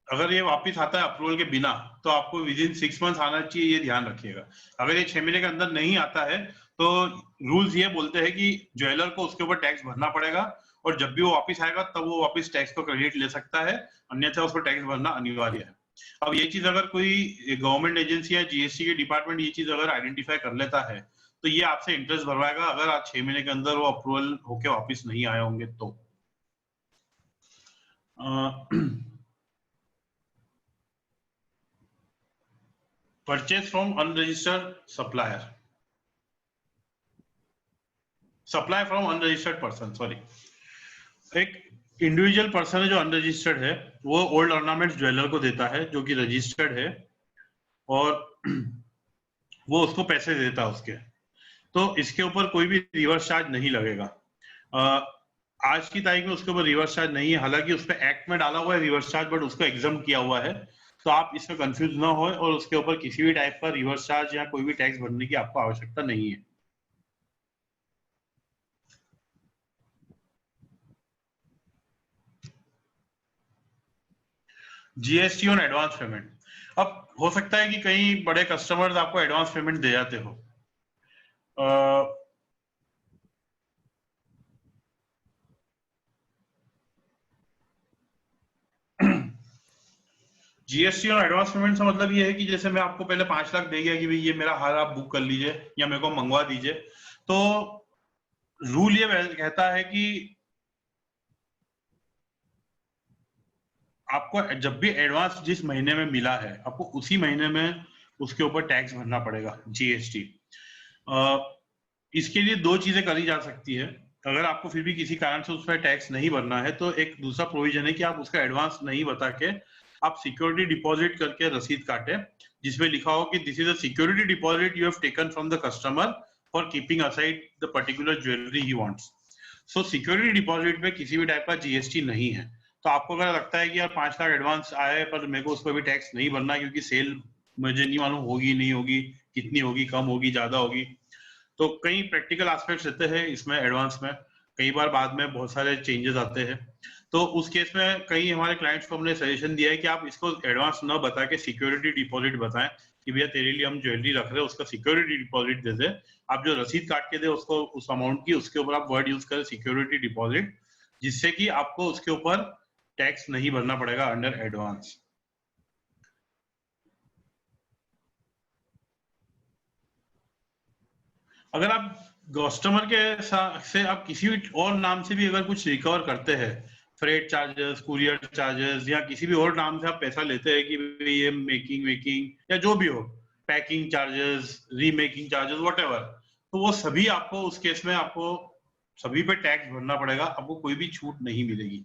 अगर ये वापस आता है अप्रूवल के बिना तो आपको विद इन 6 मंथ आना चाहिए, ये ध्यान रखिएगा। अगर ये 6 महीने के अंदर नहीं आता है तो रूल्स ये बोलते हैं कि ज्वेलर को उसके ऊपर टैक्स भरना पड़ेगा, और जब भी वो वापस आएगा तब वो वापस टैक्स को क्रेडिट ले सकता है, अन्यथा उसको टैक्स भरना अनिवार्य है। अब ये चीज अगर कोई गवर्नमेंट एजेंसी या जीएसटी के डिपार्टमेंट ये चीज अगर आइडेंटिफाई कर लेता है तो ये आपसे इंटरेस्ट भरवाएगा अगर आप 6 महीने के अंदर वो अप्रूवल होके वापस नहीं आए होंगे तो। Purchase from unregistered supplier, supply from unregistered person, sorry. एक इंडिविजुअल पर्सन है जो अनरजिस्टर्ड है, वो ओल्ड ऑर्नामेंट्स ज्वेलर को देता है जो कि रजिस्टर्ड है, और वो उसको पैसे देता है उसके। तो इसके ऊपर कोई भी रिवर्स चार्ज नहीं लगेगा। आज की तारीख में उसके ऊपर रिवर्स चार्ज नहीं है, हालांकि उस पर एक्ट में डाला हुआ है रिवर्स चार्ज, बट उसको एग्जाम किया हुआ है। तो आप इसमें कंफ्यूज ना हो और उसके ऊपर किसी भी टाइप का रिवर्स चार्ज या कोई भी टैक्स भरने की आपको आवश्यकता नहीं है। GST on advance payment. अब हो सकता है कि कई बड़े कस्टमर्स आपको एडवांस पेमेंट दे जाते हो। जीएसटी और एडवांस पेमेंट का मतलब ये है कि जैसे मैं आपको पहले 5 लाख दे गया कि भाई ये मेरा हार आप बुक कर लीजिए या मेरे को मंगवा दीजिए, तो रूल ये कहता है कि आपको जब भी एडवांस जिस महीने में मिला है आपको उसी महीने में उसके ऊपर टैक्स भरना पड़ेगा, जीएसटी। इसके लिए 2 चीजें करी जा सकती है। अगर आपको फिर भी किसी कारण से उस पर टैक्स नहीं भरना है तो एक दूसरा प्रोविजन है कि आप उसका एडवांस नहीं बता के आप सिक्योरिटी डिपॉजिट करके रसीद काटे, जिसमें लिखा हो कि this is a security deposit you have taken from the customer for keeping aside the particular jewellery he wants. So security deposit में किसी भी टाइप का जीएसटी नहीं है। तो आपको अगर लगता है कि यार 5 लाख एडवांस आए पर मेरे को उस पर भी टैक्स नहीं भरना क्योंकि सेल मुझे नहीं मालूम होगी नहीं होगी, कितनी होगी, कम होगी, ज्यादा होगी, तो कई प्रैक्टिकल एस्पेक्ट्स रहते हैं इसमें एडवांस में। कई बार बाद में बहुत सारे चेंजेस आते हैं, तो उस केस में कई हमारे क्लाइंट्स को हमने सजेशन दिया है कि आप इसको एडवांस न बता के सिक्योरिटी डिपॉजिट बताएं कि भैया तेरे लिए हम ज्वेलरी रख रहे हैं, उसका सिक्योरिटी डिपॉजिट दे दे। आप जो रसीद काट के दे उसको उस अमाउंट की, उसके ऊपर आप वर्ड यूज करें सिक्योरिटी डिपॉजिट, जिससे कि आपको उसके ऊपर टैक्स नहीं भरना पड़ेगा अंडर एडवांस। अगर आप कस्टमर के से आप किसी भी और नाम से भी अगर कुछ रिकवर करते हैं, फ्रेट चार्जेस, कुरियर चार्जेस या किसी भी और नाम से आप पैसा लेते हैं कि ये मेकिंग या जो भी हो, packing charges, remaking charges, whatever, तो वो सभी आपको उस केस में आपको सभी पे टैक्स भरना पड़ेगा, आपको कोई भी छूट नहीं मिलेगी।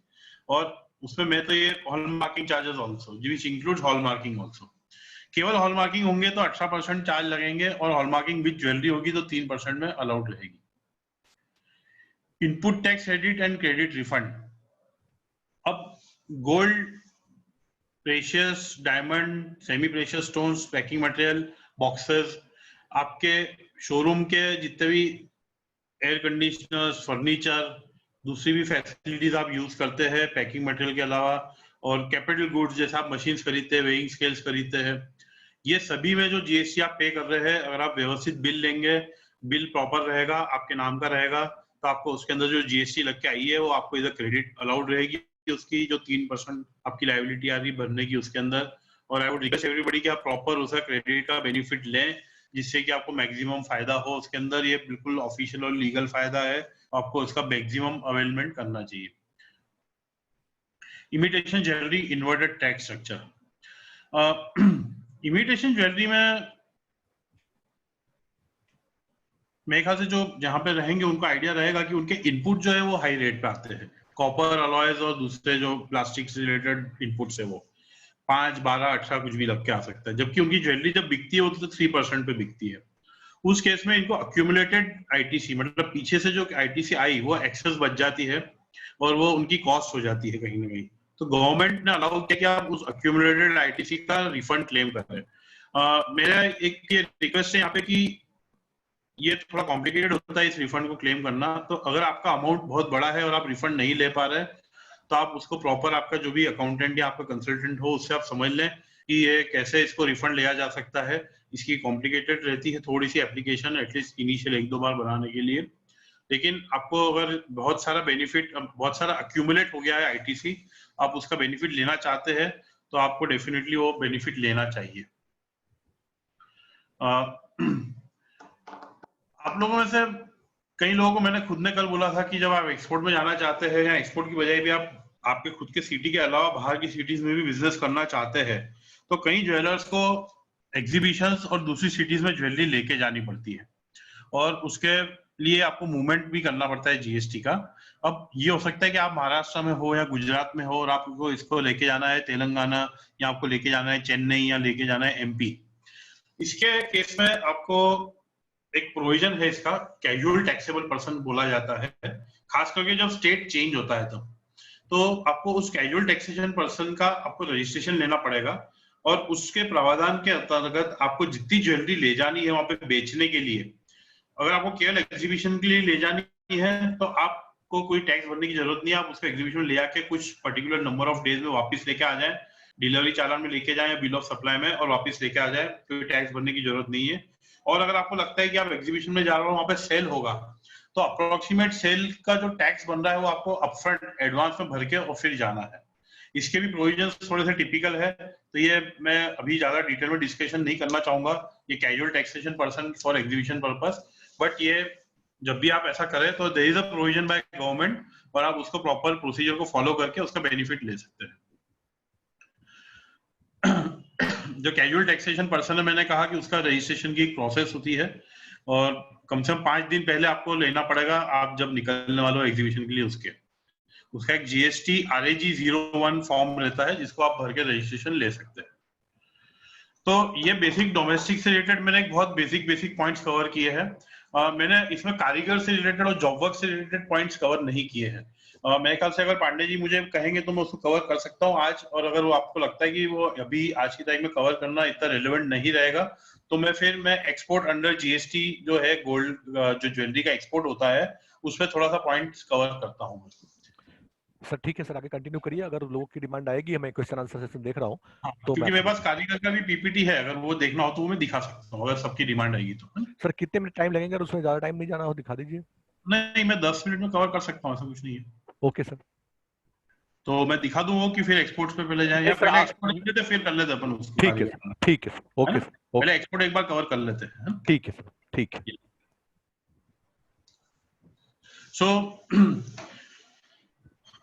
और उसमें मैं तो ये hall marking charges also which include hall marking also, केवल हॉल मार्किंग होंगे तो 18% चार्ज लगेंगे और हॉल मार्किंग विद ज्वेलरी होगी तो 3% में अलाउड रहेगी। Input tax credit and credit refund. अब gold, precious, diamond, semi precious stones, packing material, boxes, आपके शोरूम के जितने भी एयर कंडीशनर्स, फर्नीचर, दूसरी भी फैसिलिटीज आप यूज करते हैं पैकिंग मटेरियल के अलावा, और कैपिटल गुड्स जैसे आप मशीन्स खरीदते हैं, वेइंग स्केल्स खरीदते हैं, ये सभी में जो जीएसटी आप पे कर रहे हैं, अगर आप व्यवस्थित बिल लेंगे, बिल प्रॉपर रहेगा, आपके नाम का रहेगा, तो आपको उसके अंदर जो जीएसटी लग के आई है वो आपको इधर क्रेडिट अलाउड रहेगी, उसकी जो 3% आपकी लायबिलिटी आ रही भरने की उसके अंदर। और आई वुड रिक्वेस्ट एवरीबॉडी कि आप प्रॉपर उसका क्रेडिट का बेनिफिट लें, जिससे कि आपको मैक्सिमम फायदा हो उसके अंदर। ये बिल्कुल ऑफिशियल और लीगल फायदा है, आपको इसका मैक्सिमम अवेलमेंट करना चाहिए। Imitation jewellery inverted tax structure. Imitation jewellery में मेरे ख्याल से जो जहां पे रहेंगे उनको आइडिया रहेगा कि उनके इनपुट जो है वो हाई रेट पे आते हैं, कॉपर अलॉयज और दूसरे जो प्लास्टिक से रिलेटेड इनपुट्स है वो 5, 12, 18 कुछ भी लग के आ सकता है, जबकि उनकी ज्वेलरी जब बिकती है वो तो 3% पे बिकती है। उस केस में इनको अक्यूमुलेटेड आईटीसी, मतलब पीछे से जो आईटीसी आई वो एक्सेस बच जाती है और वो उनकी कॉस्ट हो जाती है कहीं ना कहीं। तो गवर्नमेंट ने अलाउ किया कि आप उस अक्यूमुलेटेड आईटीसी का रिफंड क्लेम कर रहे हैं। मेरा एक ये रिक्वेस्ट है यहाँ पे कि ये थोड़ा कॉम्प्लिकेटेड होता है इस रिफंड को क्लेम करना, तो अगर आपका अमाउंट बहुत बड़ा है और आप रिफंड नहीं ले पा रहे तो आप उसको प्रॉपर आपका जो भी अकाउंटेंट या आपका कंसल्टेंट हो उससे आप समझ लें कि ये कैसे इसको रिफंड लिया जा सकता है। इसकी कॉम्प्लिकेटेड रहती है थोड़ी सी एप्लीकेशन, एटलीस्ट इनिशियल 1-2 बार बनाने के लिए, लेकिन आपको अगर बहुत सारा बेनिफिट, बहुत सारा अक्यूमुलेट हो गया है आईटीसी, आप उसका बेनिफिट लेना चाहते हैं तो आपको डेफिनेटली वो बेनिफिट लेना चाहिए। आप लोगों में से कई लोगों को मैंने खुद ने कल बोला था कि जब आप एक्सपोर्ट में जाना चाहते हैं या एक्सपोर्ट की बजाय भी आप आपके खुद के सिटी के अलावा बाहर की सिटीज में भी बिजनेस करना चाहते हैं, तो कई ज्वेलर्स को एग्जीबिशंस और दूसरी सिटीज में ज्वेलरी लेके जानी पड़ती है और उसके लिए आपको मूवमेंट भी करना पड़ता है जीएसटी का। अब ये हो सकता है कि आप महाराष्ट्र में हो या गुजरात में हो और आपको इसको लेके जाना है तेलंगाना, या आपको लेके जाना है चेन्नई, या लेके जाना है एमपी। इसके केस में आपको एक प्रोविजन है इसका, कैजुअल टैक्सेबल पर्सन बोला जाता है, खास करके जब स्टेट चेंज होता है तब। तो आपको उस कैजुअल टैक्सेशन पर्सन का आपको रजिस्ट्रेशन लेना पड़ेगा और उसके प्रावधान के अंतर्गत आपको जितनी ज्वेलरी ले जानी है वहां पे बेचने के लिए, अगर आपको केवल एग्जीबिशन के लिए ले जानी है तो आपको कोई टैक्स भरने की जरूरत नहीं है। आप उसको एग्जीबिशन में ले आके कुछ पर्टिकुलर नंबर ऑफ डेज में वापस लेके आ जाए, डिलीवरी चालान में लेके जाए, बिल ऑफ सप्लाई में, और वापस लेके आ जाए, कोई टैक्स भरने की जरूरत नहीं है। और अगर आपको लगता है कि आप एग्जीबिशन में जा रहे हो वहां पे सेल होगा, तो अप्रोक्सीमेट सेल का जो टैक्स बन रहा है वो आपको अपफ्रंट एडवांस में भर के और फिर जाना है। इसके भी प्रोविजंस थोड़े से टिपिकल है, तो ये मैं अभी ज्यादा डिटेल में डिस्कशन नहीं करना चाहूंगा, ये casual taxation person for exhibition purpose. But ये जब भी आप ऐसा करें तो there is a provision by government और आप उसको प्रॉपर प्रोसीजर को फॉलो करके उसका बेनिफिट ले सकते हैं। जो कैजुअल टैक्सेशन पर्सन है, मैंने कहा कि उसका रजिस्ट्रेशन की एक प्रोसेस होती है और कम से कम 5 दिन पहले आपको लेना पड़ेगा, आप जब निकलने वाले हो एग्जीबिशन के लिए उसका एक जीएसटी RAG 01 फॉर्म रहता है जिसको आप भर के रजिस्ट्रेशन ले सकते हैं। तो ये बेसिक डोमेस्टिक से रिलेटेड मैंने एक बहुत बेसिक पॉइंट्स कवर किए हैं। मैंने इसमें कारीगर से रिलेटेड और जॉब वर्क से रिलेटेड पॉइंट्स कवर नहीं किए हैं। मेरे ख्याल से अगर पांडे जी मुझे कहेंगे तो मैं उसको कवर कर सकता हूँ आज, और अगर वो आपको लगता है कि वो अभी आज की तारीख में कवर करना इतना रिलेवेंट नहीं रहेगा तो मैं एक्सपोर्ट अंडर जीएसटी जो है गोल्ड जो ज्वेलरी का एक्सपोर्ट होता है उसमें थोड़ा सा पॉइंट्स कवर करता हूँ। सर ठीक है सर, आगे कंटिन्यू करिए, अगर लोगों की डिमांड आएगी, मैं क्वेश्चन आंसर सेशन देख रहा हूँ हाँ, तो क्योंकि मेरे पास कारीगर का भी पीपीटी है, अगर वो देखना हो तो वो मैं दिखा सकता हूँ अगर सबकी डिमांड आएगी तो। सर कितने मिनट टाइम लगेंगे, उसमें ज्यादा टाइम नहीं जाना हो, दिखा दीजिए। नहीं, मैं 10 मिनट में कवर कर सकता हूँ, ऐसा कुछ नहीं है। Okay sir. तो मैं दिखा दूंगा कि फिर एक्सपोर्ट्स पे पहले जाए, या पहले एक्सपोर्ट कर लेते फिर कर लेते अपन उसको, ठीक है सर, ठीक है सर, ओके सर, पहले एक्सपोर्ट एक बार कवर कर लेते हैं। ठीक है सर, ठीक है। सो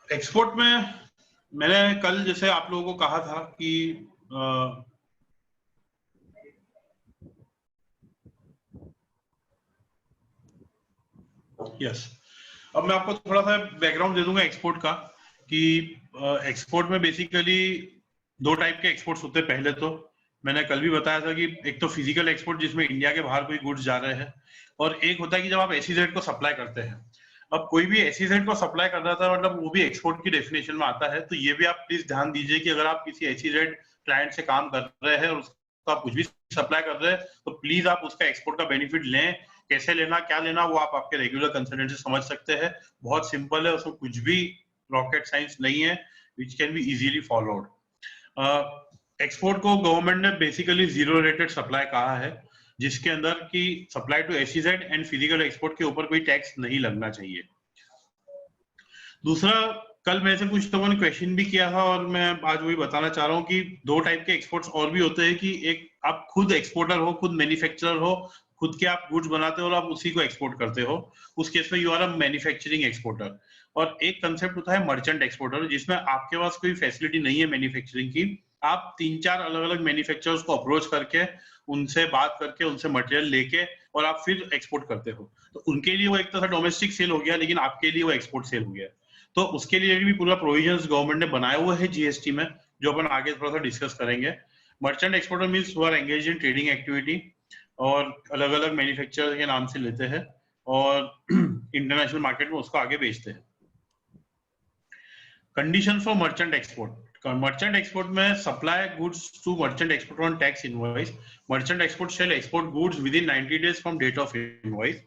एक्सपोर्ट में मैंने कल जैसे आप लोगों को कहा था कि यस, अब मैं आपको थोड़ा सा बैकग्राउंड दे दूंगा एक्सपोर्ट का कि एक्सपोर्ट में बेसिकली दो टाइप के एक्सपोर्ट्स होते हैं। पहले तो मैंने कल भी बताया था कि एक तो फिजिकल एक्सपोर्ट जिसमें इंडिया के बाहर कोई गुड्स जा रहे हैं, और एक होता है कि जब आप एसईजेड को सप्लाई करते हैं। अब कोई भी एसईजेड को सप्लाई कर रहा था, मतलब वो भी एक्सपोर्ट की डेफिनेशन में आता है। तो ये भी आप प्लीज ध्यान दीजिए कि अगर आप किसी एसईजेड क्लाइंट से काम कर रहे हैं और उसको आप कुछ भी सप्लाई कर रहे हैं, तो प्लीज आप उसका एक्सपोर्ट का बेनिफिट लें। कैसे लेना, क्या लेना, वो आप आपके रेगुलर कंसल्टेंट से समझ सकते हैं। बहुत सिंपल है, उसमें कुछ भी रॉकेट साइंस नहीं है, which can be easily followed. Export को गवर्नमेंट ने बेसिकली जीरो रेटेड सप्लाई कहा है, जिसके अंदर की supply to SEZ and physical export के ऊपर कोई टैक्स नहीं लगना चाहिए। दूसरा, कल मेरे से कुछ लोगों ने क्वेश्चन भी किया था और मैं आज वही बताना चाह रहा हूँ कि दो टाइप के एक्सपोर्ट्स और भी होते हैं। कि एक आप खुद एक्सपोर्टर हो, खुद मैन्युफैक्चरर हो, खुद के आप गुड्स बनाते हो और आप उसी को एक्सपोर्ट करते हो, उस केस में you are a manufacturing exporter. और एक कंसेप्ट होता है मर्चेंट एक्सपोर्टर, जिसमें आपके पास कोई फैसिलिटी नहीं है मैन्युफैक्चरिंग की। आप 3-4 अलग अलग मैन्युफैक्चरर्स को अप्रोच करके, उनसे बात करके, उनसे मटेरियल लेके और आप फिर एक्सपोर्ट करते हो। तो उनके लिए वो एक तरह डोमेस्टिक सेल हो गया, लेकिन आपके लिए वो एक्सपोर्ट सेल हो गया। तो उसके लिए भी पूरा प्रोविजंस गवर्नमेंट ने बनाए हुए हैं जीएसटी में, जो अपन आगे थोड़ा सा डिस्कस करेंगे। Merchant exporter means who are engaged in trading activity, और अलग अलग मैन्युफैक्चरर के नाम से लेते हैं और इंटरनेशनल मार्केट में उसको आगे बेचते हैं। Condition for merchant export. Merchant export में supply goods to merchant exporter on tax invoice. Merchant export shall export goods within 90 days from date of invoice.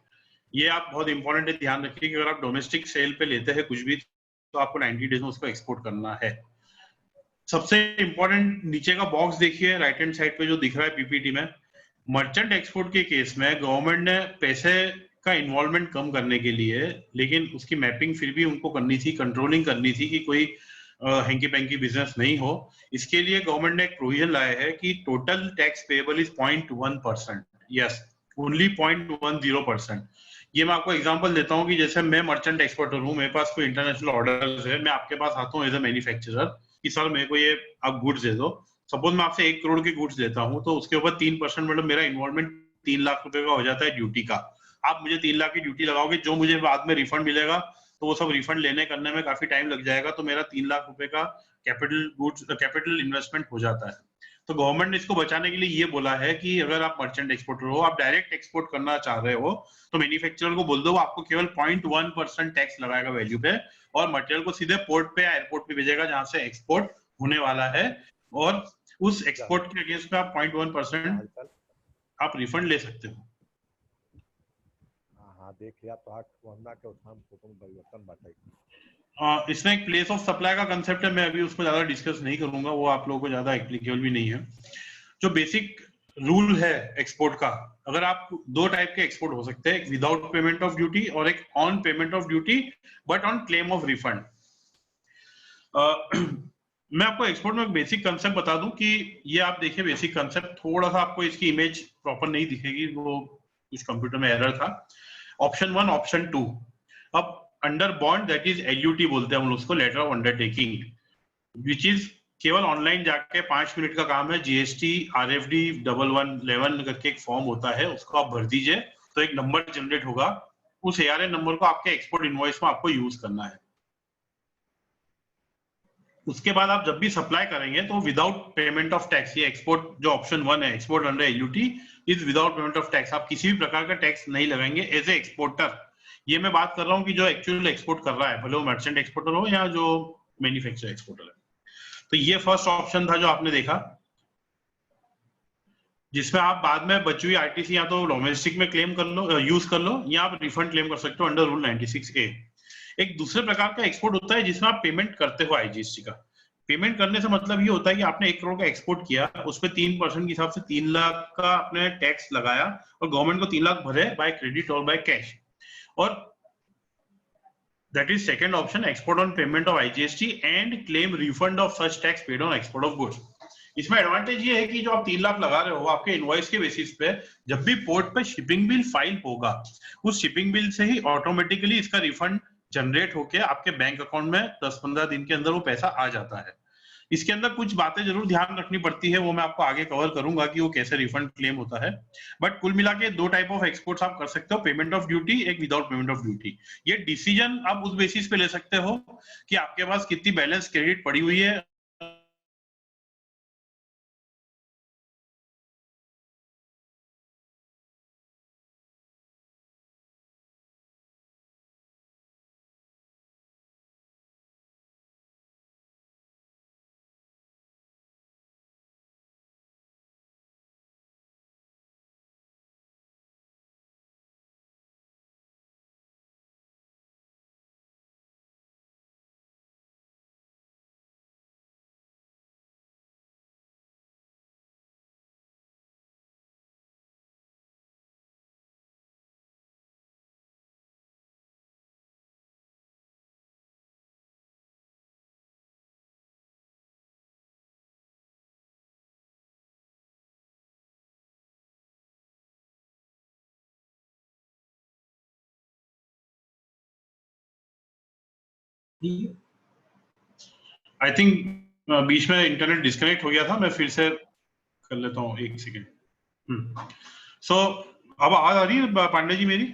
ये आप बहुत इंपॉर्टेंट है, ध्यान रखिए कि अगर आप डोमेस्टिक सेल पे लेते हैं कुछ भी, तो आपको 90 डेज में उसको एक्सपोर्ट करना है। सबसे इंपॉर्टेंट नीचे का बॉक्स देखिए राइट हैंड साइड पे जो दिख रहा है पीपीटी में। मर्चेंट एक्सपोर्ट के केस में गवर्नमेंट ने पैसे का इन्वॉल्वमेंट कम करने के लिए, लेकिन उसकी मैपिंग फिर भी उनको करनी थी, कंट्रोलिंग करनी थी कि कोई हैंकी पैंकी बिजनेस नहीं हो। इसके लिए गवर्नमेंट ने एक प्रोविजन लाया है कि total tax payable is 0.1%। Yes, only 0.10%। ये मैं आपको एग्जांपल देता हूँ कि जैसे मैं मर्चेंट एक्सपोर्टर हूँ, मेरे पास कोई इंटरनेशनल ऑर्डर है, मैं आपके पास आता हूँ एज ए मैन्युफैक्चरर कि सर मेरे को ये आप गुड्स दे दो। सपोज मैं आपसे 1 करोड़ के गुड्स लेता हूँ, तो उसके ऊपर 3%, मतलब मेरा इन्वॉल्वमेंट 3 लाख रुपए का हो जाता है ड्यूटी का। आप मुझे 3 लाख की ड्यूटी लगाओगे, जो मुझे बाद में रिफंड मिलेगा, तो वो सब रिफंड लेने करने में काफी टाइम लग जाएगा, तो मेरा 3 लाख रुपए का कैपिटल इन्वेस्टमेंट हो जाता है। तो गवर्नमेंट ने इसको बचाने के लिए ये बोला है कि अगर आप मर्चेंट एक्सपोर्टर हो, आप डायरेक्ट एक्सपोर्ट करना चाह रहे हो, तो मैन्युफैक्चरर को बोल दो, वो आपको केवल 0.1% टैक्स लगाएगा वैल्यू पे, और मटेरियल को सीधे पोर्ट पे या एयरपोर्ट पे भेजेगा जहां से एक्सपोर्ट होने वाला है, और उस एक्सपोर्ट के अगेंस्ट में आप 0.1% आप रिफंड ले सकते हो। हाँ देख लिया तो आठ वरना के उत्थान फोटो में परिवर्तन बताइए। इसमें एक प्लेस ऑफ सप्लाई का कंसेप्ट है, मैं अभी उसको ज्यादा डिस्कस नहीं करूंगा, वो आप लोगों को ज्यादा एप्लीकेबल भी नहीं है। जो बेसिक रूल है एक्सपोर्ट का, अगर आप दो टाइप के एक्सपोर्ट हो सकते हैं, एक विदाउट पेमेंट ऑफ ड्यूटी और एक on payment of duty but on claim of refund. मैं आपको एक्सपोर्ट में एक बेसिक कंसेप्ट बता दूं कि ये आप देखिए बेसिक कंसेप्ट, थोड़ा सा आपको इसकी इमेज प्रॉपर नहीं दिखेगी, वो कुछ कंप्यूटर में एरर था। Option 1, option 2। अब under bond, that is LUT बोलते हैं हम उसको, letter of undertaking, which is केवल ऑनलाइन जाके 5 मिनट का काम है। GST RFD 1111 करके एक फॉर्म होता है, उसको आप भर दीजिए तो एक नंबर जनरेट होगा, उस ARN नंबर को आपके एक्सपोर्ट इनवॉइस में आपको यूज करना है। उसके बाद आप जब भी सप्लाई करेंगे तो विदाउट पेमेंट ऑफ टैक्स, ये एक्सपोर्ट जो ऑप्शन 1 है, export under LUT is without payment of tax, आप किसी भी प्रकार का टैक्स नहीं लगाएंगे एज ए एक्सपोर्टर। ये मैं बात कर रहा हूँ कि जो एक्चुअल एक्सपोर्ट कर रहा है, भले वो मर्चेंट एक्सपोर्टर हो या जो मैन्युफैक्चरर एक्सपोर्टर है। तो ये फर्स्ट ऑप्शन था जो आपने देखा, जिसमें आप बाद में बची हुई RTC या तो डोमेस्टिक में क्लेम कर लो, यूज कर लो, या आप रिफंड क्लेम कर सकते हो अंडर रूल 96A। एक दूसरे प्रकार का एक्सपोर्ट होता है जिसमें आप पेमेंट करते हो IGST का। पेमेंट करने से मतलब ये होता है कि आपने 1 करोड़ का एक्सपोर्ट किया, उस पर 3% के हिसाब से 3 लाख का आपने टैक्स लगाया और गवर्नमेंट को 3 लाख भरे बाय क्रेडिट और बाय कैश, और that is second option, export on payment of IGST and claim refund of such tax paid on export of goods. इसमें एडवांटेज ये है कि जो आप 3 लाख लगा रहे हो, आपके इनवॉइस के बेसिस पे जब भी पोर्ट पे शिपिंग बिल फाइल होगा, उस शिपिंग बिल से ही ऑटोमेटिकली इसका रिफंड जनरेट होके आपके बैंक अकाउंट में 10-15 दिन के अंदर वो पैसा आ जाता है। इसके अंदर कुछ बातें जरूर ध्यान रखनी पड़ती है, वो मैं आपको आगे कवर करूंगा कि वो कैसे रिफंड क्लेम होता है। बट कुल मिला के 2 टाइप ऑफ एक्सपोर्ट्स आप कर सकते हो, पेमेंट ऑफ ड्यूटी, एक विदाउट पेमेंट ऑफ ड्यूटी। ये डिसीजन आप उस बेसिस पे ले सकते हो कि आपके पास कितनी बैलेंस क्रेडिट पड़ी हुई है। आई थिंक बीच में इंटरनेट डिस्कनेक्ट हो गया था, मैं फिर से कर लेता हूँ, एक सेकेंड। सो अब आवाज आ रही है पांडे जी मेरी?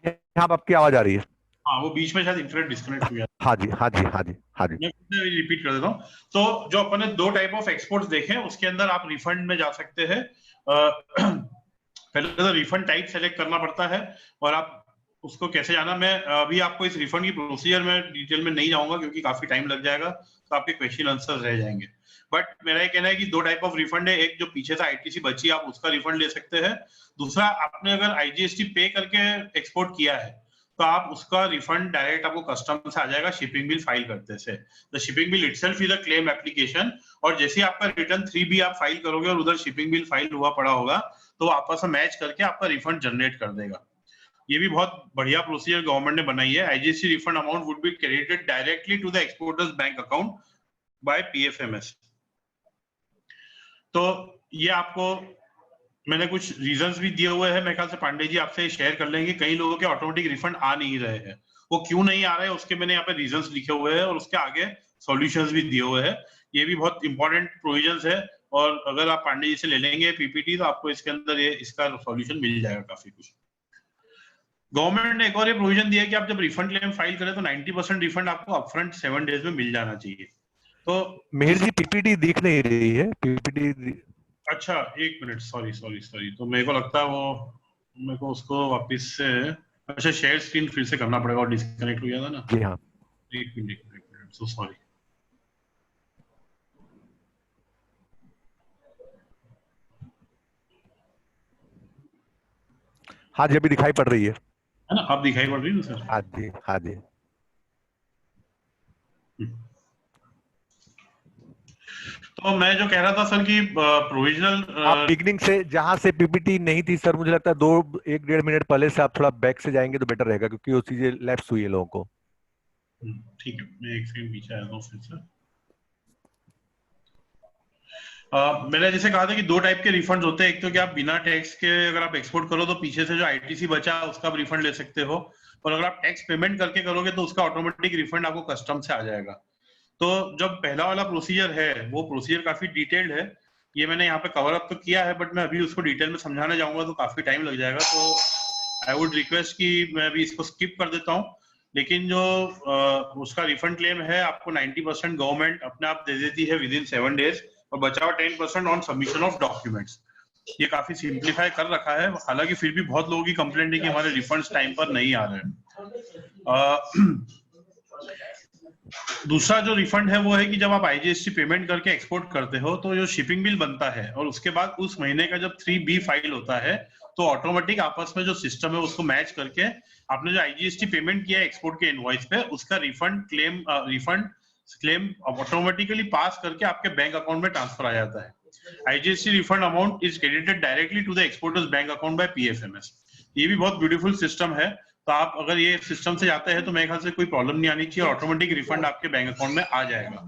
हाँ, आपकी आवाज आ रही है। हाँ, वो बीच में शायद इंटरनेट डिस्कनेक्ट हो गया। हाँ जी, हाँ जी, हाँ जी, हाँ जी। मैं रिपीट कर देता हूँ। तो जो अपन ने 2 टाइप ऑफ एक्सपोर्ट्स देखे, उसके अंदर आप रिफंड में जा सकते हैं। पहले तो रिफंड टाइप सेलेक्ट करना पड़ता है, और आप उसको कैसे जाना, मैं अभी आपको इस रिफंड की प्रोसीजर में डिटेल में नहीं जाऊंगा क्योंकि काफी टाइम लग जाएगा, तो आपके क्वेश्चन आंसर रह जाएंगे। बट मेरा ये कहना है कि 2 टाइप ऑफ रिफंड है, एक जो पीछे से आईटीसी बची आप उसका रिफंड ले सकते हैं। दूसरा, आपने अगर आईजीएसटी पे करके एक्सपोर्ट किया है तो आप उसका रिफंड डायरेक्ट आपको कस्टम से आ जाएगा शिपिंग बिल फाइल करते से। The shipping bill itself is a claim application, और जैसे ही आपका रिटर्न 3B आप फाइल करोगे और उधर शिपिंग बिल फाइल हुआ पड़ा होगा, तो आपस में मैच करके आपका रिफंड जनरेट कर देगा। ये भी बहुत बढ़िया प्रोसीजर गवर्नमेंट ने बनाई है। IGST refund amount would be credited directly to the exporter's bank account by PFMS. तो ये आपको मैंने कुछ रीजंस भी दिए हुए हैं, मेरे ख्याल से पांडे जी आपसे शेयर कर लेंगे। कई लोगों के ऑटोमेटिक रिफंड आ नहीं रहे हैं, वो क्यों नहीं आ रहे हैं उसके मैंने यहाँ पे रीजंस लिखे हुए हैं, और उसके आगे सॉल्यूशंस भी दिए हुए हैं। ये भी बहुत इंपॉर्टेंट प्रोविजंस है, और अगर आप पांडे जी से ले लेंगे पीपीटी तो आपको इसके अंदर ये इसका सॉल्यूशन मिल जाएगा काफी कुछ। गवर्नमेंट ने एक और ये प्रोविजन दिया है कि आप जब रिफंड क्लेम फाइल करें तो 90% रिफंड आपको अपफ्रंट 7 डेज में मिल जाना चाहिए। तो मेहर जी पीपीटी दिख नहीं रही है, पीपीटी। अच्छा, एक मिनट, सॉरी, तो मेरे को लगता है वो मेरे को उसको वापस से, अच्छा शेयर स्क्रीन फिर से करना पड़ेगा और डिस्कनेक्ट हो गया था ना। जी हाँ, एक मिनट, सो सॉरी। हाँ जी, अभी दिखाई पड़ रही है ना, अब दिखाई पड़ रही है ना सर? हाँ जी, हाँ जी। तो मैं जो कह रहा था सर कि प्रोविजनल आप बिगनिंग से जहां से पीपीटी नहीं थी सर, मुझे लगता है 1-1.5 मिनट पहले से आप थोड़ा बैक से जाएंगे तो बेटर रहेगा, क्योंकि वो चीजें लैप्स हुई है लोगों को। ठीक है, मैं एक सेकंड पीछे आया हूँ फिर से। मैंने जैसे कहा था कि 2 टाइप के रिफंड्स होते हैं। एक तो कि आप बिना टैक्स के अगर आप एक्सपोर्ट करो तो पीछे से जो आईटीसी बचा उसका आप रिफंड ले सकते हो, और अगर आप टैक्स पेमेंट करके करोगे तो उसका ऑटोमेटिक रिफंड आपको कस्टम से आ जाएगा। तो जब पहला वाला प्रोसीजर है वो प्रोसीजर काफी डिटेल्ड है, ये मैंने यहाँ पे कवर अप तो किया है, बट मैं अभी उसको डिटेल में समझाने जाऊंगा तो काफी टाइम लग जाएगा। तो आई वुड रिक्वेस्ट कि मैं अभी इसको स्किप कर देता हूँ। लेकिन जो उसका रिफंड क्लेम है आपको 90% गवर्नमेंट अपने आप दे देती है विद इन 7 डेज, और बचा हुआ 10% ऑन सबमिशन ऑफ डॉक्यूमेंट्स। ये काफी सिंप्लीफाई कर रखा है, हालांकि फिर भी बहुत लोगों की कंप्लेंट है कि हमारे रिफंड्स टाइम पर नहीं आ रहे हैं। दूसरा जो रिफंड है वो है कि जब आप आईजीएसटी पेमेंट करके एक्सपोर्ट करते हो तो जो शिपिंग बिल बनता है और उसके बाद उस महीने का जब 3B फाइल होता है तो ऑटोमेटिक आपस में जो सिस्टम है उसको मैच करके आपने जो आईजीएसटी पेमेंट किया है एक्सपोर्ट के इनवॉइस पे उसका रिफंड क्लेम ऑटोमेटिकली पास करके आपके बैंक अकाउंट में ट्रांसफर आ जाता है। IGST refund amount is credited directly to the exporter's bank account by PFMS. ये भी बहुत ब्यूटीफुल सिस्टम है, तो आप अगर ये सिस्टम से जाते हैं तो मेरे ख्याल से कोई प्रॉब्लम नहीं आनी चाहिए, ऑटोमेटिक रिफंड आपके बैंक अकाउंट में आ जाएगा।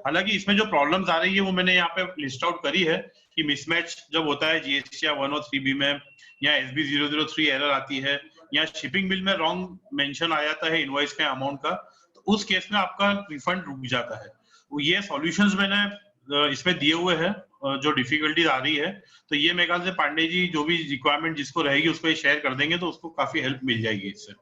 हालांकि इसमें जो प्रॉब्लम्स आ रही है वो मैंने यहाँ पे लिस्ट आउट करी है कि मिसमैच जब होता है जीएसटी या 103B में, या SB 003 एरर आती है, या शिपिंग बिल में रॉन्ग मेंशन आ जाता है इनवॉइस के अमाउंट का, तो उस केस में आपका रिफंड रुक जाता है। ये सॉल्यूशंस मैंने इसमें दिए हुए हैं, जो डिफिकल्टीज आ रही है। तो ये मेरे ख्याल से पांडे जी जो भी रिक्वायरमेंट जिसको रहेगी उसको ये शेयर कर देंगे, तो उसको काफी हेल्प मिल जाएगी इससे।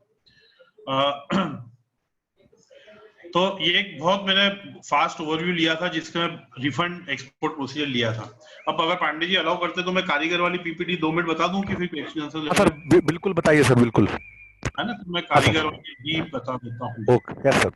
तो ये एक बहुत मैंने फास्ट ओवरव्यू लिया था जिसका रिफंड एक्सपोर्ट प्रोसीजर लिया था। अब अगर पांडे जी अलाउ करते तो मैं कारीगर वाली पीपीटी 2 मिनट बता दूं कि फिर क्वेश्चन आंसर ले सर लें? बिल्कुल बताइए सर, बिल्कुल। है ना, तो मैं हाँ कारीगर सर, वाली ही बता देता हूँ। Okay, yes sir.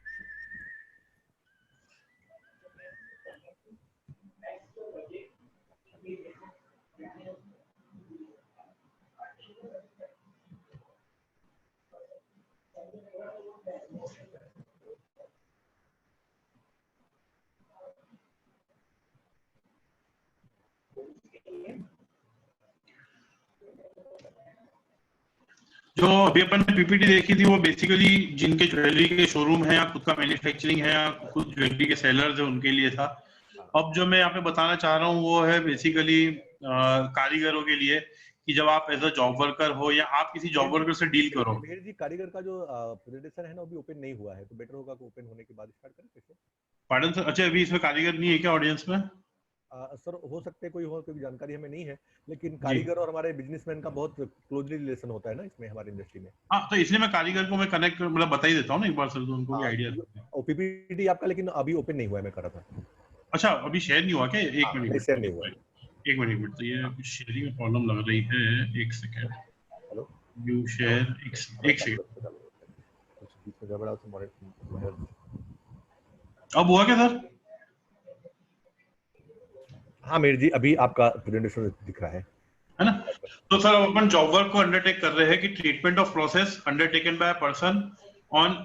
जो अभी अपन ने पीपीटी देखी थी वो बेसिकली जिनके ज्वेलरी के शोरूम है या खुद का मैन्युफैक्चरिंग है या खुद ज्वेलरी के सेलर्स है उनके लिए था। अब जो मैं यहाँ पे बताना चाह रहा हूँ वो है बेसिकली कारीगरों के लिए, कि जब आप एज अ जॉब वर्कर हो या आप किसी जॉब वर्कर से डील करो। मेहर जी, कारीगर का जो प्रेजेंटेशन है ना, अभी ओपन नहीं हुआ है, तो बेटर होगा कि ओपन होने के बाद स्टार्ट करें कैसे? पार्डन सर, अच्छा अभी इसमें कारीगर नहीं है क्या ऑडियंस में? सर हो सकते कोई हो, क्योंकि जानकारी हमें नहीं है, लेकिन जी कारीगर और हमारे बिजनेसमैन का बहुत क्लोजली रिलेशन होता है ना इसमें, हमारी इंडस्ट्री में। हाँ, तो इसलिए मैं कारीगर को मैं कनेक्ट मतलब बता ही देता हूँ ना एक बार सर, तो उनको भी आइडिया। पीपीटी आपका लेकिन अभी ओपन नहीं हुआ है, मैं कर रहा था। अच्छा अभी शेयर नहीं हुआ क्या? एक हाँ, मिनट नहीं, शेयर नहीं एक हुआ है। मिनट एक मिनट एक मिनट, तो ये हाँ, कुछ शेयरिंग में प्रॉब्लम लग रही है, एक सेकेंड। हेलो। यू शेयर, एक चालू सेकेंड। रखो, चालू रखो। कुछ बीच में गड़बड़ा तो मॉनिटर। अब हुआ क्या सर? हाँ मेहर जी, अभी आपका प्रेजेंटेशन दिख रहा है ना? है। तो सर अब अपन जॉब वर्क को अंडरटेक कर रहे हैं कि treatment of process undertaken by person on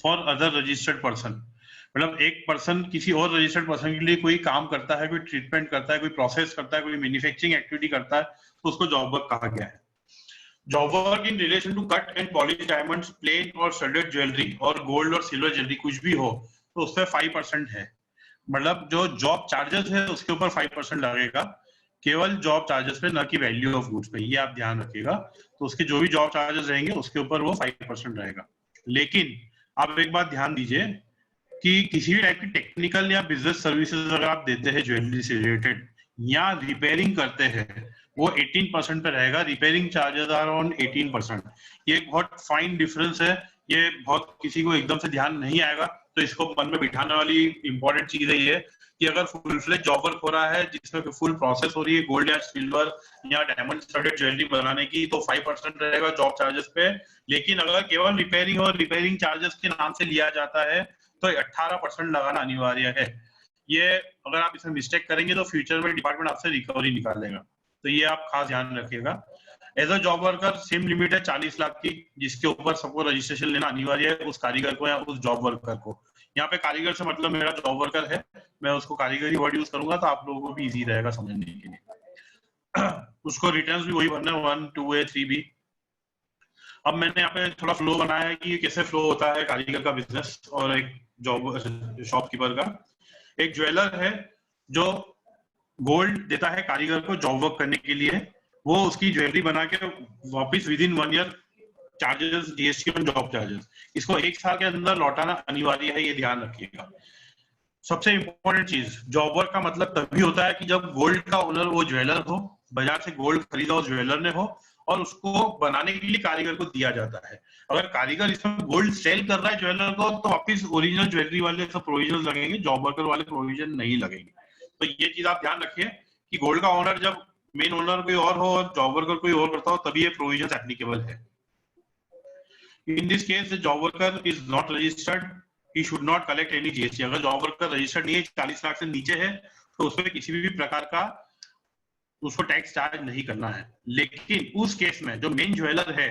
for other registered person. मतलब एक पर्सन किसी और रजिस्टर्ड पर्सन के लिए कोई काम करता है, कोई ट्रीटमेंट करता है, कोई प्रोसेस करता है, कोई मैन्युफैक्चरिंग एक्टिविटी करता है, तो उसको जॉब वर्क कहा गया है। Job work in relation to cut and polish diamonds, plain और स्टडेड ज्वेलरी और गोल्ड और सिल्वर ज्वेलरी कुछ भी हो, तो उससे 5% है। मतलब जो जॉब चार्जेस है उसके ऊपर 5% लगेगा, केवल जॉब चार्जेस पे, न कि वैल्यू ऑफ गुड्स पे, ये आप ध्यान रखिएगा। तो उसके जो भी जॉब चार्जेस रहेंगे उसके ऊपर वो 5% रहेगा। लेकिन आप एक बात ध्यान दीजिए कि किसी भी टाइप की टेक्निकल या बिजनेस सर्विसेज अगर आप देते हैं ज्वेलरी से रिलेटेड या रिपेयरिंग करते हैं, वो 18% पे रहेगा। Repairing charges are on 18%। ये एक बहुत फाइन डिफरेंस है। ये बहुत किसी को एकदम से ध्यान नहीं आएगा, तो इसको मन में बिठाने वाली इंपॉर्टेंट चीज है ये, कि अगर फुल फ्लेज जॉब वर्क हो रहा है जिसमें फुल प्रोसेस हो रही है गोल्ड या सिल्वर या डायमंड स्टडेड ज्वेलरी बनाने की, तो 5% रहेगा जॉब चार्जेस पे। लेकिन अगर केवल रिपेयरिंग और रिपेयरिंग चार्जेस के नाम से लिया जाता है तो 18% लगाना अनिवार्य है। ये अगर आप इसमें मिस्टेक करेंगे तो फ्यूचर में डिपार्टमेंट आपसे रिकवरी निकालेगा, तो ये आप खास ध्यान रखिएगा। As a job worker same limit है 40 लाख की, जिसके ऊपर सबको रजिस्ट्रेशन लेना अनिवार्य है, उस कारीगर को या उस जॉब वर्कर को। यहाँ पे कारीगर से मतलब मेरा जॉब वर्कर है, मैं उसको कारीगरी वर्ड यूज करूंगा तो आप लोगों को भी इजी रहेगा समझने के लिए। उसको रिटर्न्स भी वही भरना है, 1 2A 3B। अब मैंने यहाँ पे थोड़ा फ्लो बनाया है कि कैसे फ्लो होता है कारीगर का बिजनेस और एक जॉब शॉपकीपर का। एक ज्वेलर है जो गोल्ड देता है कारीगर को जॉब वर्क करने के लिए, वो उसकी ज्वेलरी बना के वापस with in 1 year charges, GST और जॉब चार्जेस, इसको 1 साल के अंदर लौटाना अनिवार्य है, ये ध्यान रखिएगा। सबसे इंपॉर्टेंट चीज, जॉब वर्क का मतलब तभी होता है कि जब गोल्ड का ओनर वो ज्वेलर हो, बाजार से गोल्ड खरीदा उस ज्वेलर ने हो, और उसको बनाने के लिए कारीगर को दिया जाता है। अगर कारीगर इसमें गोल्ड सेल कर रहा है ज्वेलर को, तो वापिस ओरिजिनल ज्वेलरी वाले सब प्रोविजन लगेंगे, जॉब वर्कर वाले प्रोविजन नहीं लगेंगे। तो ये चीज आप ध्यान रखिए कि गोल्ड का ओनर जब मेन ओनर कोई और हो और जॉब वर्कर कोई और करता हो, तभी ये प्रोविजन एप्लीकेबल है। In this case, the job worker is not registered. He should not collect any GST. अगर जॉब वर्कर रजिस्टर्ड नहीं है, 40 लाख से नीचे है, तो उसमें किसी भी प्रकार का उसको टैक्स चार्ज नहीं करना है। लेकिन उस केस में जो मेन ज्वेलर है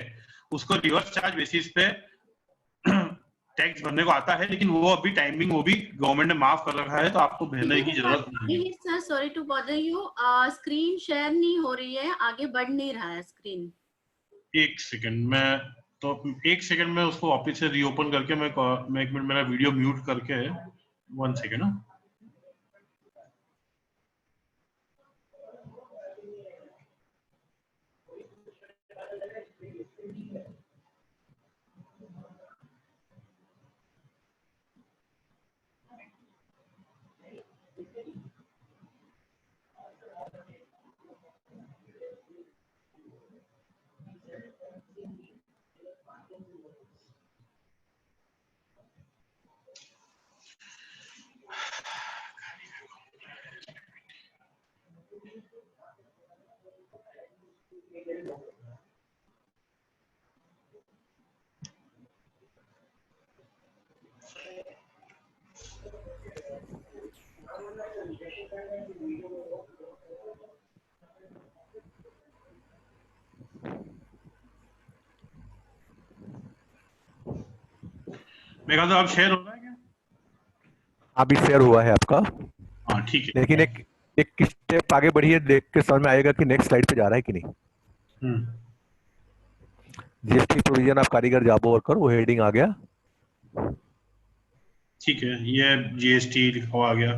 उसको रिवर्स चार्ज बेसिस पे टैक्स भरने को आता है, लेकिन वो अभी टाइमिंग वो भी गवर्नमेंट ने माफ कर रखा है, तो आपको भरने की जरूरत नहीं है। Sir sorry to bother you, screen share नहीं हो रही है, आगे बढ़ नहीं रहा है स्क्रीन। एक सेकंड मैं तो एक सेकंड में उसको वापस से रीओपन करके मैं 1 मिनट मेरा वीडियो म्यूट करके 1 सेकंड ना। मेरे ख्याल से अब शेयर हो रहा है क्या? अभी शेयर हुआ है आपका, हाँ ठीक है। लेकिन एक एक स्टेप आगे बढ़िए, देख के समझ में आएगा कि नेक्स्ट स्लाइड पे जा रहा है कि नहीं। हम्म, जीएसटी प्रोविजन ऑफ कारीगर जॉब वर्कर, वो हेडिंग आ गया। ठीक है, ये जीएसटी लिखा हुआ आ गया,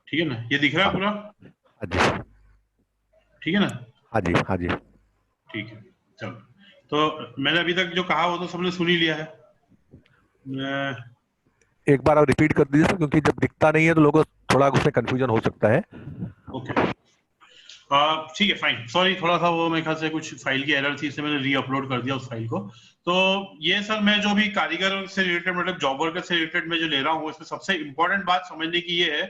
ठीक है ना, ये दिख रहा है पूरा, हाँ जी, ठीक है ना? हाँ जी, हाँ जी। ठीक है, चलो। तो मैंने अभी तक जो कहा वो तो सबने सुन ही लिया है। एक बार आप रिपीट कर दीजिए सर, क्योंकि जब दिखता नहीं है तो लोगों को थोड़ा उसमें कंफ्यूजन हो सकता है। ओके, ठीक है, फाइन। सॉरी, थोड़ा सा वो मेरे ख्याल से कुछ फाइल की एरर थी, इसलिए मैंने री अपलोड कर दिया उस फाइल को। तो ये सर, मैं जो भी कारीगर से रिलेटेड, मतलब जॉब वर्कर से रिलेटेड मैं जो ले रहा हूँ, इसमें सबसे इंपॉर्टेंट बात समझने की ये है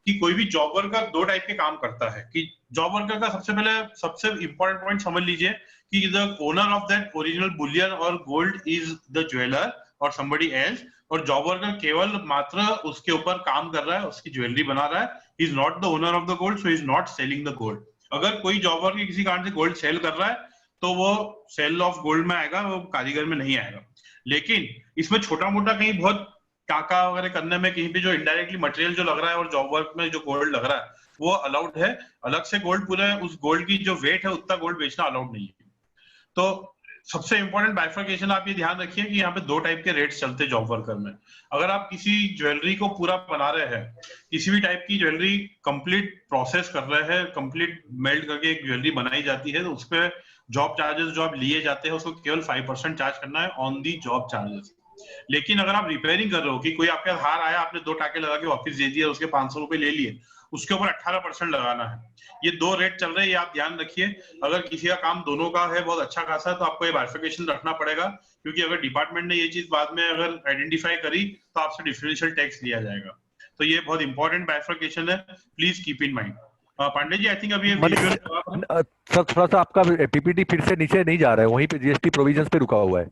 कि कोई भी जॉब वर्कर दो टाइप के काम करता है। कि जॉब वर्कर का सबसे पहले सबसे इंपॉर्टेंट पॉइंट समझ लीजिए कि the owner of that original Boolean और गोल्ड इज द ज्वेलर और समबडी एल्स, और जॉब वर्कर केवल मात्र उसके ऊपर काम कर रहा है, उसकी ज्वेलरी बना रहा है। He is not the owner of the gold, so is not selling the gold. अगर कोई जॉब वर्कर किसी कारण से गोल्ड सेल कर रहा है तो वो सेल ऑफ गोल्ड में आएगा, वो कारीगर में नहीं आएगा। लेकिन इसमें छोटा मोटा कहीं बहुत टाका वगैरह करने में, कहीं पे जो इनडायरेक्टली मटेरियल जो लग रहा है और जॉब वर्क में जो गोल्ड लग रहा है वो अलाउड है। अलग से गोल्ड, पूरे उस गोल्ड की जो वेट है उतना गोल्ड बेचना अलाउड नहीं है। तो सबसे इंपॉर्टेंट बाइफर्केशन आप ये ध्यान रखिए कि यहाँ पे दो टाइप के रेट्स चलते हैं जॉब वर्कर में। अगर आप किसी ज्वेलरी को पूरा बना रहे हैं, किसी भी टाइप की ज्वेलरी कंप्लीट प्रोसेस कर रहे हैं, कंप्लीट मेल्ट करके एक ज्वेलरी बनाई जाती है, तो उस पर जॉब चार्जेस जो आप लिए जाते हैं उसको केवल 5% चार्ज करना है ऑन दी जॉब चार्जेस। लेकिन अगर आप रिपेयरिंग कर रहे हो कि कोई आपके हार आया, आपने दो टाके लगा के वापस दे दिया, उसके 500 रुपए ले लिए, उसके ऊपर 18% लगाना है। ये दो रेट चल रहे हैं, ये आप ध्यान रखिए। अगर किसी का काम दोनों का है बहुत अच्छा खासा, तो आपको ये बाइफिकेशन रखना पड़ेगा, क्योंकि अगर डिपार्टमेंट ने ये चीज बाद में अगर आइडेंटिफाई करी तो आपसे डिफरेंशियल टैक्स लिया जाएगा। तो ये बहुत इंपॉर्टेंट बाइफिकेशन है, please keep in mind. Pandey ji, I think अभी ये विजुअल सर थोड़ा सा आपका पीपीटी फिर से नीचे नहीं जा रहा है, वहीं पे जीएसटी प्रोविजंस पे रुका हुआ है।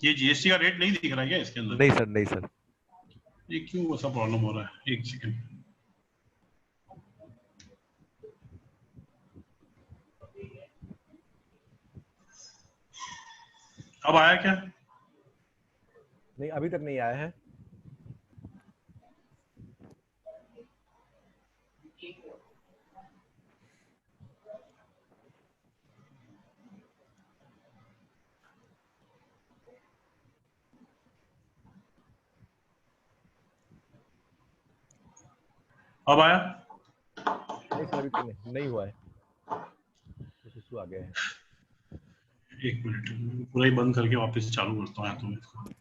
ये जीएसटी का रेट नहीं दिख रहा है क्या इसके अंदर? नहीं सर, नहीं सर। ये क्यों ऐसा प्रॉब्लम हो रहा है? एक सेकंड, अब आया क्या? नहीं, अभी तक नहीं आया है। अब आया? नहीं सर, अभी तक नहीं हुआ है, कुछ इशू आ गया है। एक मिनट, पूरा ही बंद करके वापस चालू करता हूँ तो इसको।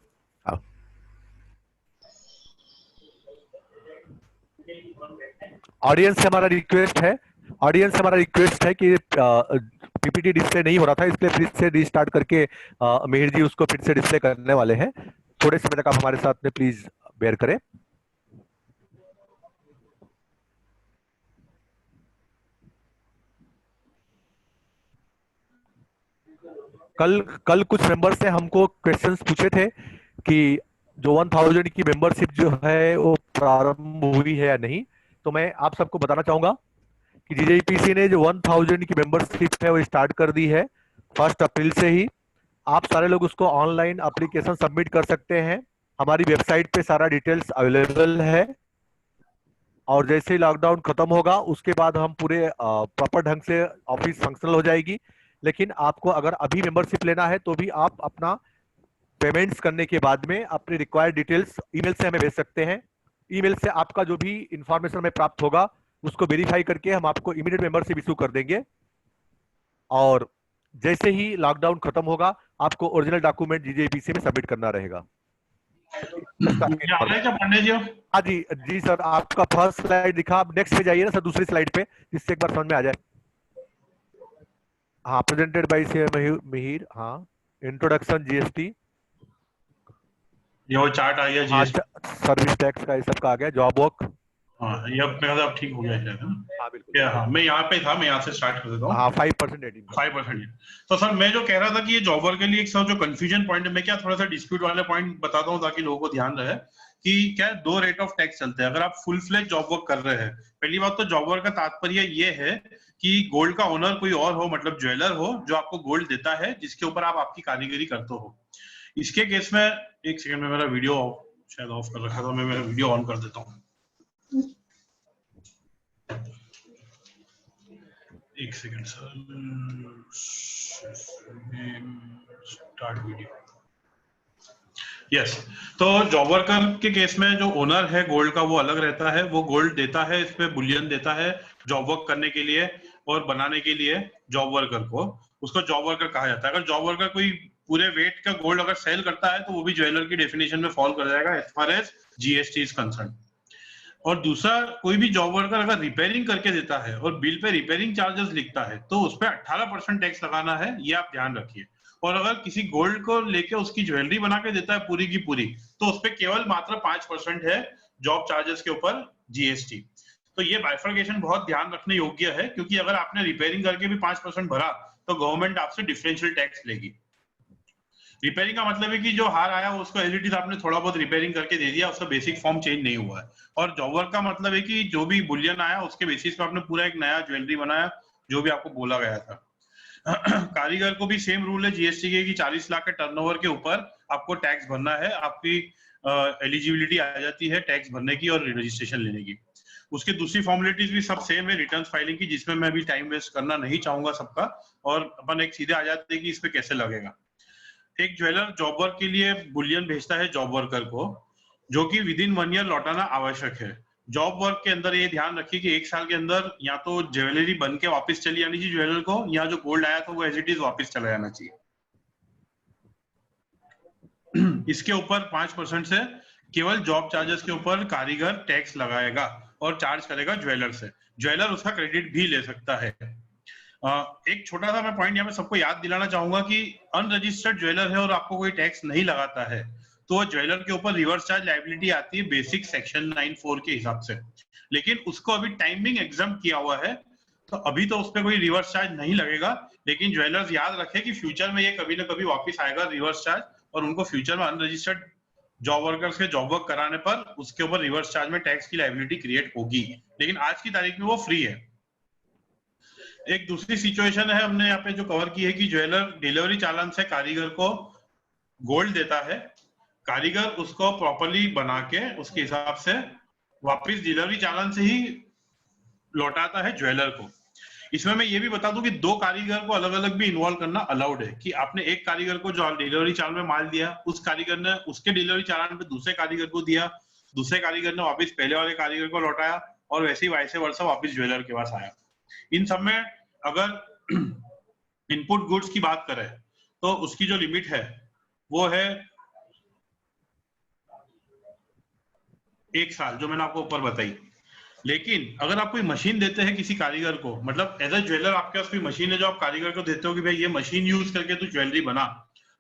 ऑडियंस से हमारा रिक्वेस्ट है कि पीपीटी डिस्प्ले नहीं हो रहा था, इसलिए फिर से रीस्टार्ट करके मिहिर जी उसको फिर से डिस्प्ले करने वाले हैं। थोड़े समय तक आप हमारे साथ में प्लीज बेयर करें। कल कुछ मेंबर्स ने हमको क्वेश्चंस पूछे थे कि जो 1000 की मेंबरशिप जो है वो प्रारंभ हुई है या नहीं। तो मैं आप सबको बताना चाहूंगा कि जीजेपीसी ने जो 1000 की मेंबरशिप है वो स्टार्ट कर दी है 1 अप्रैल से ही। आप सारे लोग उसको ऑनलाइन एप्लीकेशन सबमिट कर सकते हैं, हमारी वेबसाइट पे सारा डिटेल्स अवेलेबल है। और जैसे ही लॉकडाउन खत्म होगा उसके बाद हम पूरे प्रॉपर ढंग से ऑफिस फंक्शनल हो जाएगी। लेकिन आपको अगर अभी मेंबरशिप लेना है तो भी आप अपना पेमेंट्स करने के बाद में अपनी रिक्वायर्ड डिटेल्स ईमेल से हमें भेज सकते हैं। ईमेल से आपका जो भी इंफॉर्मेशन हमें प्राप्त होगा उसको वेरीफाई करके हम आपको इमीडिएट मेंबरशिप इशू कर देंगे। और जैसे ही लॉकडाउन खत्म होगा आपको ओरिजिनल डॉक्यूमेंट जीजेपीसी में सबमिट करना रहेगा। पांडे जी, हाँ जी जी सर, आपका फर्स्ट स्लाइड दिखा, आप नेक्स्ट पे जाइए ना सर, दूसरी स्लाइड पे, जिससे एक बार समझ में आ जाए। हाँ, प्रेजेंटेड बाय सी मिहिर। हाँ, इंट्रोडक्शन जीएसटी, ये वो चार्ट आ गया जीएसटी, सर्विस टैक्स का ये सब का आ गया, जॉब वर्क। हाँ ये अब मेरा अब ठीक हो गया है ना? हाँ बिल्कुल। हाँ मैं यहाँ पे था, मैं यहाँ से स्टार्ट कर देता हूँ। हाँ 5% रेटिंग 5%। तो सर मैं जो कह रहा था कि ये जॉबर के लिए एक सर जो कंफ्यूजन पॉइंट है, मैं क्या थोड़ा सा डिस्प्यूट वाले पॉइंट बताता हूँ ताकि लोगों को ध्यान रहे कि क्या दो रेट ऑफ टैक्स चलते हैं अगर आप फुल फ्लेज जॉब वर्क कर रहे हैं। पहली बात तो जॉब वर्क का तात्पर्य ये है कि गोल्ड का ओनर कोई और हो, मतलब ज्वेलर हो जो आपको गोल्ड देता है जिसके ऊपर आप आपकी कारीगरी करते हो। इसके केस में एक सेकंड में मेरा वीडियो शायद ऑफ कर रखा था, मैं मेरा वीडियो ऑन कर देता हूँ। एक second sir, start video. Yes, तो जॉब वर्कर के केस में जो ओनर है गोल्ड का वो अलग रहता है, वो गोल्ड देता है, इस पे बुलियन देता है जॉब वर्क करने के लिए और बनाने के लिए जॉब वर्कर को, उसको जॉब वर्कर कहा जाता है। अगर जॉब वर्कर कोई पूरे वेट का गोल्ड अगर सेल करता है तो वो भी ज्वेलर की डेफिनेशन में फॉल कर जाएगा as far as GST is concern. और दूसरा, कोई भी जॉब वर्कर अगर रिपेयरिंग करके देता है और बिल पे रिपेयरिंग चार्जेस लिखता है तो उस पर 18% टैक्स लगाना है, ये आप ध्यान रखिए। और अगर किसी गोल्ड को लेके उसकी ज्वेलरी बना के देता है पूरी की पूरी तो उस पर केवल मात्र 5% है जॉब चार्जेस के ऊपर जीएसटी। तो ये बाइफर्केशन बहुत ध्यान रखने योग्य है, क्योंकि अगर आपने रिपेयरिंग करके भी 5% भरा तो गवर्नमेंट आपसे डिफरेंशियल टैक्स लेगी। रिपेयरिंग का मतलब है कि जो हार आया उसको एज इट इज आपने थोड़ा बहुत रिपेयरिंग करके दे दिया, उसका बेसिक फॉर्म चेंज नहीं हुआ है। और जॉब वर्क का मतलब है कि जो भी बुलियन आया उसके बेसिस पे आपने पूरा एक नया ज्वेलरी बनाया जो भी आपको बोला गया था। कारीगर को भी सेम रूल है जीएसटी के कि 40 लाख के टर्नओवर के ऊपर आपको टैक्स भरना है, आपकी एलिजिबिलिटी आ जाती है टैक्स भरने की और रजिस्ट्रेशन लेने की। उसकी दूसरी फॉर्मेलिटीज भी सब सेम है रिटर्न फाइलिंग की, जिसमें मैं भी टाइम वेस्ट करना नहीं चाहूंगा सबका, और अपन एक सीधे आ जाते हैं कि इस पे कैसे लगेगा। एक ज्वेलर जॉब वर्क के लिए बुलियन भेजता है जॉब वर्कर को, जो कि विद इन 1 ईयर लौटाना आवश्यक है। जॉब वर्क के अंदर ये ध्यान रखिए कि 1 साल के अंदर या तो ज्वेलरी बन के वापस चली जानी चाहिए ज्वेलर को, या जो गोल्ड आया था वो एज इट इज वापस चला जाना चाहिए। इसके ऊपर 5% से केवल जॉब चार्जेस के ऊपर कारीगर टैक्स लगाएगा और चार्ज करेगा ज्वेलर से। ज्वेलर उसका क्रेडिट भी ले सकता है। एक छोटा सा मैं पॉइंट यहाँ पे सबको याद दिलाना चाहूंगा कि अनरजिस्टर्ड ज्वेलर है और आपको कोई टैक्स नहीं लगाता है तो ज्वेलर के ऊपर रिवर्स चार्ज लायबिलिटी आती है बेसिक सेक्शन 94 के हिसाब से, लेकिन उसको अभी टाइमिंग एग्जाम किया हुआ है तो अभी तो उस पर कोई रिवर्स चार्ज नहीं लगेगा। लेकिन ज्वेलर्स याद रखे कि फ्यूचर में ये कभी ना कभी वापस आएगा रिवर्स चार्ज, और उनको फ्यूचर में अनरजिस्टर्ड जॉब वर्कर्स के जॉब वर्क कराने पर उसके ऊपर रिवर्स चार्ज में टैक्स की लायबिलिटी क्रिएट होगी, लेकिन आज की तारीख में वो फ्री है। एक दूसरी सिचुएशन है हमने यहाँ पे जो कवर की है कि ज्वेलर डिलीवरी चालान से कारीगर को गोल्ड देता है, कारीगर उसको प्रॉपर्ली बना के उसके हिसाब से वापस डिलीवरी चालान से ही लौटाता है ज्वेलर को। इसमें मैं ये भी बता दूं कि 2 कारीगर को अलग अलग भी इन्वॉल्व करना अलाउड है, कि आपने एक कारीगर को जो डिलीवरी चालान में माल दिया उस कारीगर ने उसके डिलीवरी चालान पे दूसरे कारीगर को दिया, दूसरे कारीगर ने वापस पहले वाले कारीगर को लौटाया, और वैसे ही वाइस वर्सा वापस ज्वेलर के पास आया। इन सब में अगर इनपुट गुड्स की बात करें तो उसकी जो लिमिट है वो है 1 साल, जो मैंने आपको ऊपर बताई। लेकिन अगर आप कोई मशीन देते हैं किसी कारीगर को, मतलब एज अ ज्वेलर आपके पास कोई मशीन है जो आप कारीगर को देते हो कि भाई ये मशीन यूज करके तू ज्वेलरी बना,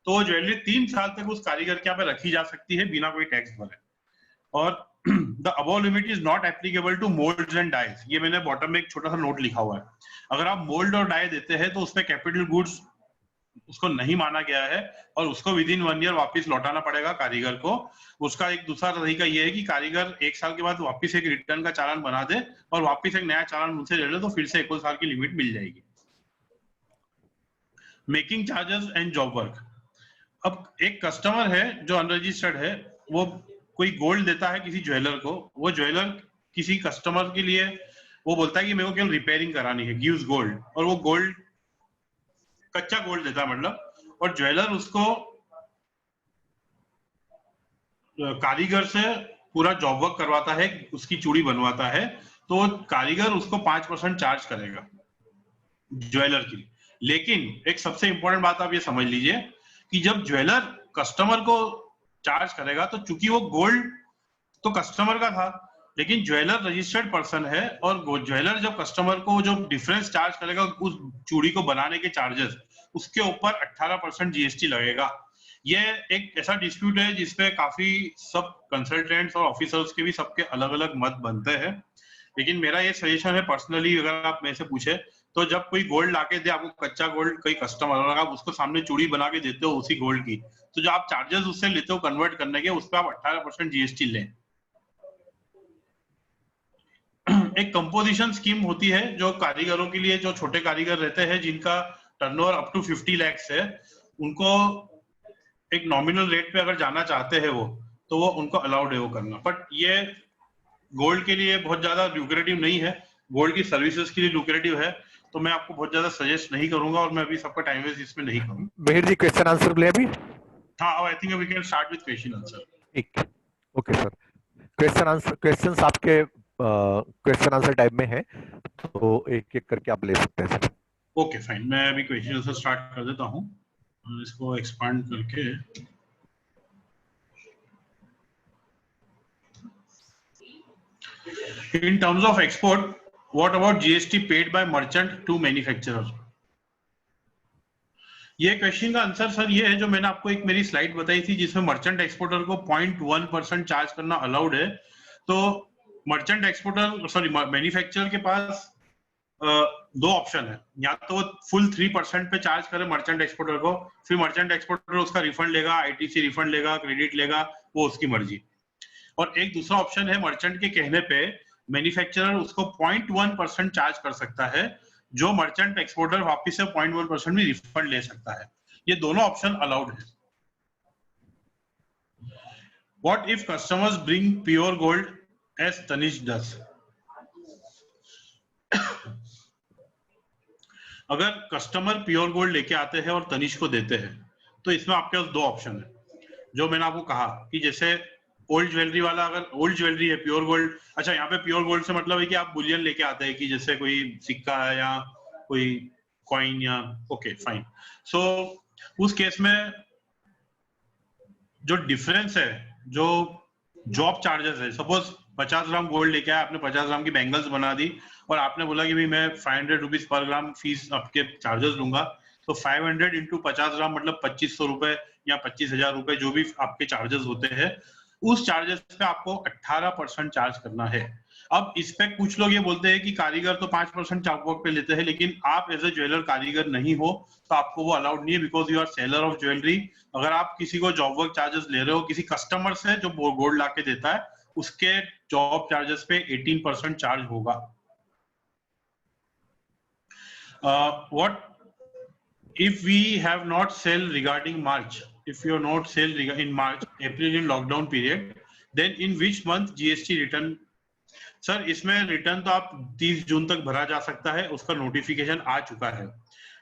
तो वो ज्वेलरी 3 साल तक उस कारीगर के यहाँ पे रखी जा सकती है बिना कोई टैक्स भरे। और the above limit is not applicable to molds and dyes। ये मैंने बॉटम में एक छोटा सा नोट लिखा हुआ है। अगर आप मोल्ड और डाई देते हैं तो उसमें कैपिटल गुड्स उसको नहीं माना गया है और उसको विद इन 1 ईयर वापस लौटाना पड़ेगा कारीगर को। उसका एक दूसरा तरीका ये है कि कारीगर 1 साल के बाद वापस एक रिटर्न का चालान बना दे और वापस एक नया चालान उनसे ले ले तो फिर से 1 साल की लिमिट मिल जाएगी। Making charges and job work. अब एक कस्टमर है जो अनरजिस्टर्ड है, वो कोई गोल्ड देता है किसी ज्वेलर को, वो ज्वेलर किसी कस्टमर के लिए वो बोलता है कि मेरे को केवल रिपेयरिंग करानी है, गिव्स गोल्ड, और वो गोल्ड कच्चा गोल्ड देता है मतलब, और ज्वेलर उसको कारीगर से पूरा जॉब वर्क करवाता है, उसकी चूड़ी बनवाता है, तो कारीगर उसको 5% चार्ज करेगा ज्वेलर की। लेकिन एक सबसे इंपॉर्टेंट बात आप ये समझ लीजिए कि जब ज्वेलर कस्टमर को चार्ज करेगा तो चूंकि वो गोल्ड तो कस्टमर का था, लेकिन ज्वेलर रजिस्टर्ड पर्सन है, और ज्वेलर जब कस्टमर को जो डिफरेंस चार्ज करेगा उस चूड़ी को बनाने के चार्जेस, उसके ऊपर 18% जीएसटी लगेगा। ये एक ऐसा डिस्प्यूट है जिसपे काफी सब कंसल्टेंट्स और ऑफिसर्स के भी सबके अलग अलग मत बनते हैं। लेकिन मेरा ये सजेशन है पर्सनली, अगर आप मेरे से पूछे तो जब कोई गोल्ड लाके दे आपको, कच्चा गोल्ड, कोई कस्टमर, और आप उसको सामने चूड़ी बना के देते हो उसी गोल्ड की, तो जो आप चार्जेस उससे लेते हो कन्वर्ट करने के, उस पर आप 18% जीएसटी लें। एक कंपोजिशन स्कीम होती है जो कारीगरों के लिए, जो छोटे कारीगर रहते हैं जिनका टर्नओवर अप टू 50 लाख है, उनको एक नॉमिनल रेट पे अगर जाना चाहते हैं वो, तो वो उनको अलाउड है वो करना। बट ये गोल्ड के लिए बहुत ज्यादा ल्यूक्रेटिव नहीं है, गोल्ड की सर्विसेज के लिए ल्यूक्रेटिव है, तो मैं आपको बहुत ज्यादा सजेस्ट नहीं करूंगा और मैं अभी सबका टाइम वेस्ट इसमें नहीं करूंगा। मिहिर जी क्वेश्चन आंसर ले अभी। हाँ, I think we can start with question answer. ठीक, ओके सर। क्वेश्चंस आपके क्वेश्चन आंसर टाइप में है, तो एक एक करके आप ले सकते हैं सर। ओके फाइन, मैं अभी क्वेश्चन आंसर स्टार्ट कर देता हूँ, इसको एक्सपांड करके। In terms of export, what about GST paid by merchant to manufacturer? ये क्वेश्चन का आंसर सर ये है, जो मैंने आपको एक मेरी स्लाइड बताई थी जिसमें मर्चेंट एक्सपोर्टर को 0.1% चार्ज करना अलाउड है। तो मर्चेंट एक्सपोर्टर, सॉरी मैन्युफैक्चरर के पास दो ऑप्शन है, या तो फुल 3% पे चार्ज करे मर्चेंट एक्सपोर्टर को, फिर मर्चेंट एक्सपोर्टर उसका रिफंड लेगा, आईटीसी रिफंड लेगा, क्रेडिट लेगा, वो उसकी मर्जी। और एक दूसरा ऑप्शन है, मर्चेंट के कहने पे मैन्युफैक्चरर उसको 0.1% चार्ज कर सकता है, जो मर्चेंट एक्सपोर्टर वापस से 0.1% में रिफंड ले सकता है। ये दोनों ऑप्शन अलाउड है। What if customers bring pure gold as Tanish does? अगर कस्टमर प्योर गोल्ड लेके आते हैं और तनिष को देते हैं, तो इसमें आपके पास दो ऑप्शन है, जो मैंने आपको कहा कि जैसे ओल्ड ज्वेलरी वाला, अगर ओल्ड ज्वेलरी है प्योर गोल्ड, अच्छा यहाँ पे प्योर गोल्ड से मतलब है कि आप बुलियन लेके आते हैं कि जैसे कोई सिक्का है या कोई कॉइन या, ओके फाइन। सो उस केस में जो डिफरेंस है, जो जॉब चार्जेस है, सपोज 50 ग्राम गोल्ड लेके आया, आपने 50 ग्राम की बैंगल्स बना दी और आपने बोला कि भाई मैं 500 रुपीज पर ग्राम फीस आपके चार्जेस लूंगा, तो 500 इंटू 50 ग्राम मतलब 2500 रुपए या 25,000 रुपए, जो भी आपके चार्जेस होते हैं, उस चार्जेस पे आपको 18% चार्ज करना है। अब इस पे कुछ लोग ये बोलते हैं कि कारीगर तो 5% जॉब वर्क पे लेते हैं, लेकिन आप एज ए ज्वेलर कारीगर नहीं हो, तो आपको वो अलाउड नहीं है, because you are seller of jewellery. अगर आप किसी को जॉब वर्क चार्जेस ले रहे हो, किसी कस्टमर से जो गोल्ड ला के देता है, उसके जॉब चार्जेस पे 18% चार्ज होगा। What if we have not sell regarding March? If you are not sell in March, April in lockdown period, then in which month GST return? Sir इसमें return तो आप 30 जून तक भरा जा सकता है, उसका नोटिफिकेशन आ चुका है,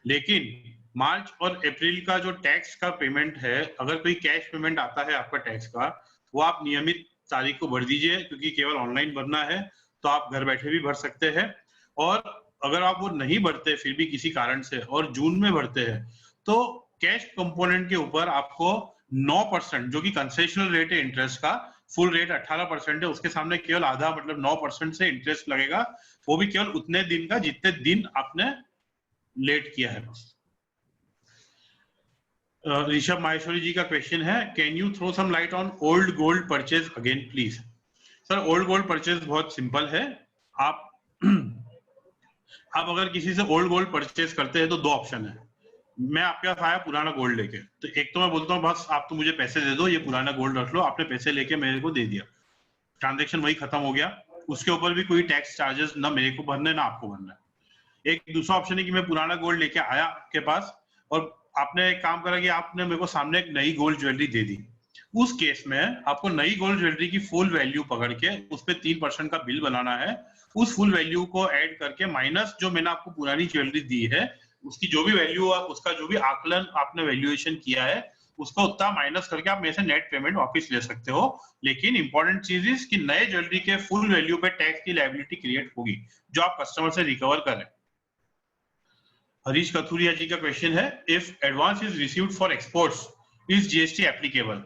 लेकिन मार्च और अप्रैल का जो टैक्स का पेमेंट है, अगर कोई कैश पेमेंट आता है आपका टैक्स का, वो आप नियमित तारीख को भर दीजिए, क्योंकि केवल ऑनलाइन भरना है, तो आप घर बैठे भी भर सकते हैं। और अगर आप वो नहीं भरते फिर भी किसी कारण से, और जून में भरते हैं, तो कैश कंपोनेंट के ऊपर आपको 9%, जो कि कंसेशनल रेट है इंटरेस्ट का, फुल रेट 18% है, उसके सामने केवल आधा मतलब 9% से इंटरेस्ट लगेगा, वो भी केवल उतने दिन का जितने दिन आपने लेट किया है बस। ऋषभ माहेश्वरी जी का क्वेश्चन है, can you throw some light on old gold purchase again please? Sir old gold purchase बहुत सिंपल है। आप अगर किसी से ओल्ड गोल्ड परचेज करते हैं तो दो ऑप्शन है। मैं आपके पास आया पुराना गोल्ड लेके, तो एक तो मैं बोलता हूँ बस आप तो मुझे पैसे दे दो, ये पुराना गोल्ड रख लो, आपने पैसे लेके मेरे को दे दिया, ट्रांजैक्शन वही खत्म हो गया, उसके ऊपर भी कोई टैक्स चार्जेस ना मेरे को भरना है ना आपको भरना है। एक दूसरा ऑप्शन है कि मैं पुराना गोल्ड लेके आया आपके पास और आपने एक काम करा कि आपने मेरे को सामने एक नई गोल्ड ज्वेलरी दे दी। उस केस में आपको नई गोल्ड ज्वेलरी की फुल वैल्यू पकड़ के उस पर 3% का बिल बनाना है, उस फुल वैल्यू को ऐड करके माइनस जो मैंने आपको पुरानी ज्वेलरी दी है उसकी जो भी वैल्यू, उसका जो भी आकलन आपने वैल्यूएशन किया है उसको उतना माइनस करके आप मेरे से नेट पेमेंट वापस ले सकते हो। लेकिन इंपॉर्टेंट चीज इज कि नए ज्वेलरी के फुल वैल्यू पे टैक्स की लायबिलिटी क्रिएट होगी जो आप कस्टमर से रिकवर करें। हरीश कथुरिया जी का क्वेश्चन है, if advance is received for exports is GST applicable?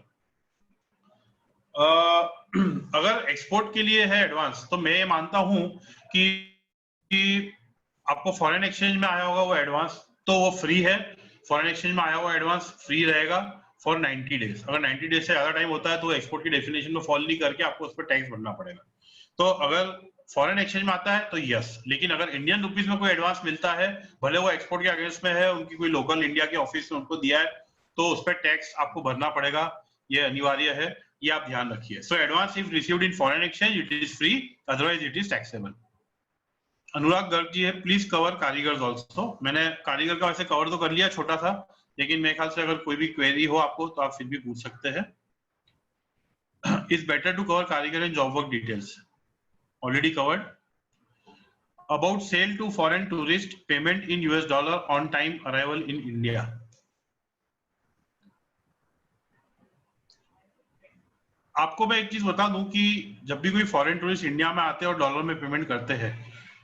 अगर एक्सपोर्ट के लिए है एडवांस, तो मैं ये मानता हूं कि आपको फॉरेन एक्सचेंज में आया होगा वो एडवांस, तो वो फ्री है। फॉरेन एक्सचेंज में आया हुआ एडवांस फ्री रहेगा फॉर 90 डेज। अगर 90 डेज से ज्यादा टाइम होता है तो एक्सपोर्ट की डेफिनेशन में फॉल नहीं करके आपको उस पर टैक्स भरना पड़ेगा। तो अगर फॉरेन एक्सचेंज में आता है तो यस, लेकिन अगर इंडियन रुपीज में कोई एडवांस मिलता है, भले वो एक्सपोर्ट के अगेंस्ट में है, उनकी कोई लोकल इंडिया के ऑफिस में उनको दिया है, तो उस पर टैक्स आपको भरना पड़ेगा, ये अनिवार्य है, ये आप ध्यान रखिए। So advance if received in foreign exchange it is free, otherwise it is taxable. Anurag Garg ji है, प्लीज कवर कारीगर ऑल्सो। मैंने कारीगर का वैसे कवर तो कर लिया छोटा सा, लेकिन मेरे ख्याल से अगर कोई भी क्वेरी हो आपको तो आप फिर भी पूछ सकते हैं। इज बेटर टू कवर कारीगर and job work details, already covered. About sale to foreign tourist, payment in US dollar, on time arrival in India. आपको मैं एक चीज बता दूं कि जब भी कोई फॉरेन टूरिस्ट इंडिया में आते हैं और डॉलर में पेमेंट करते हैं,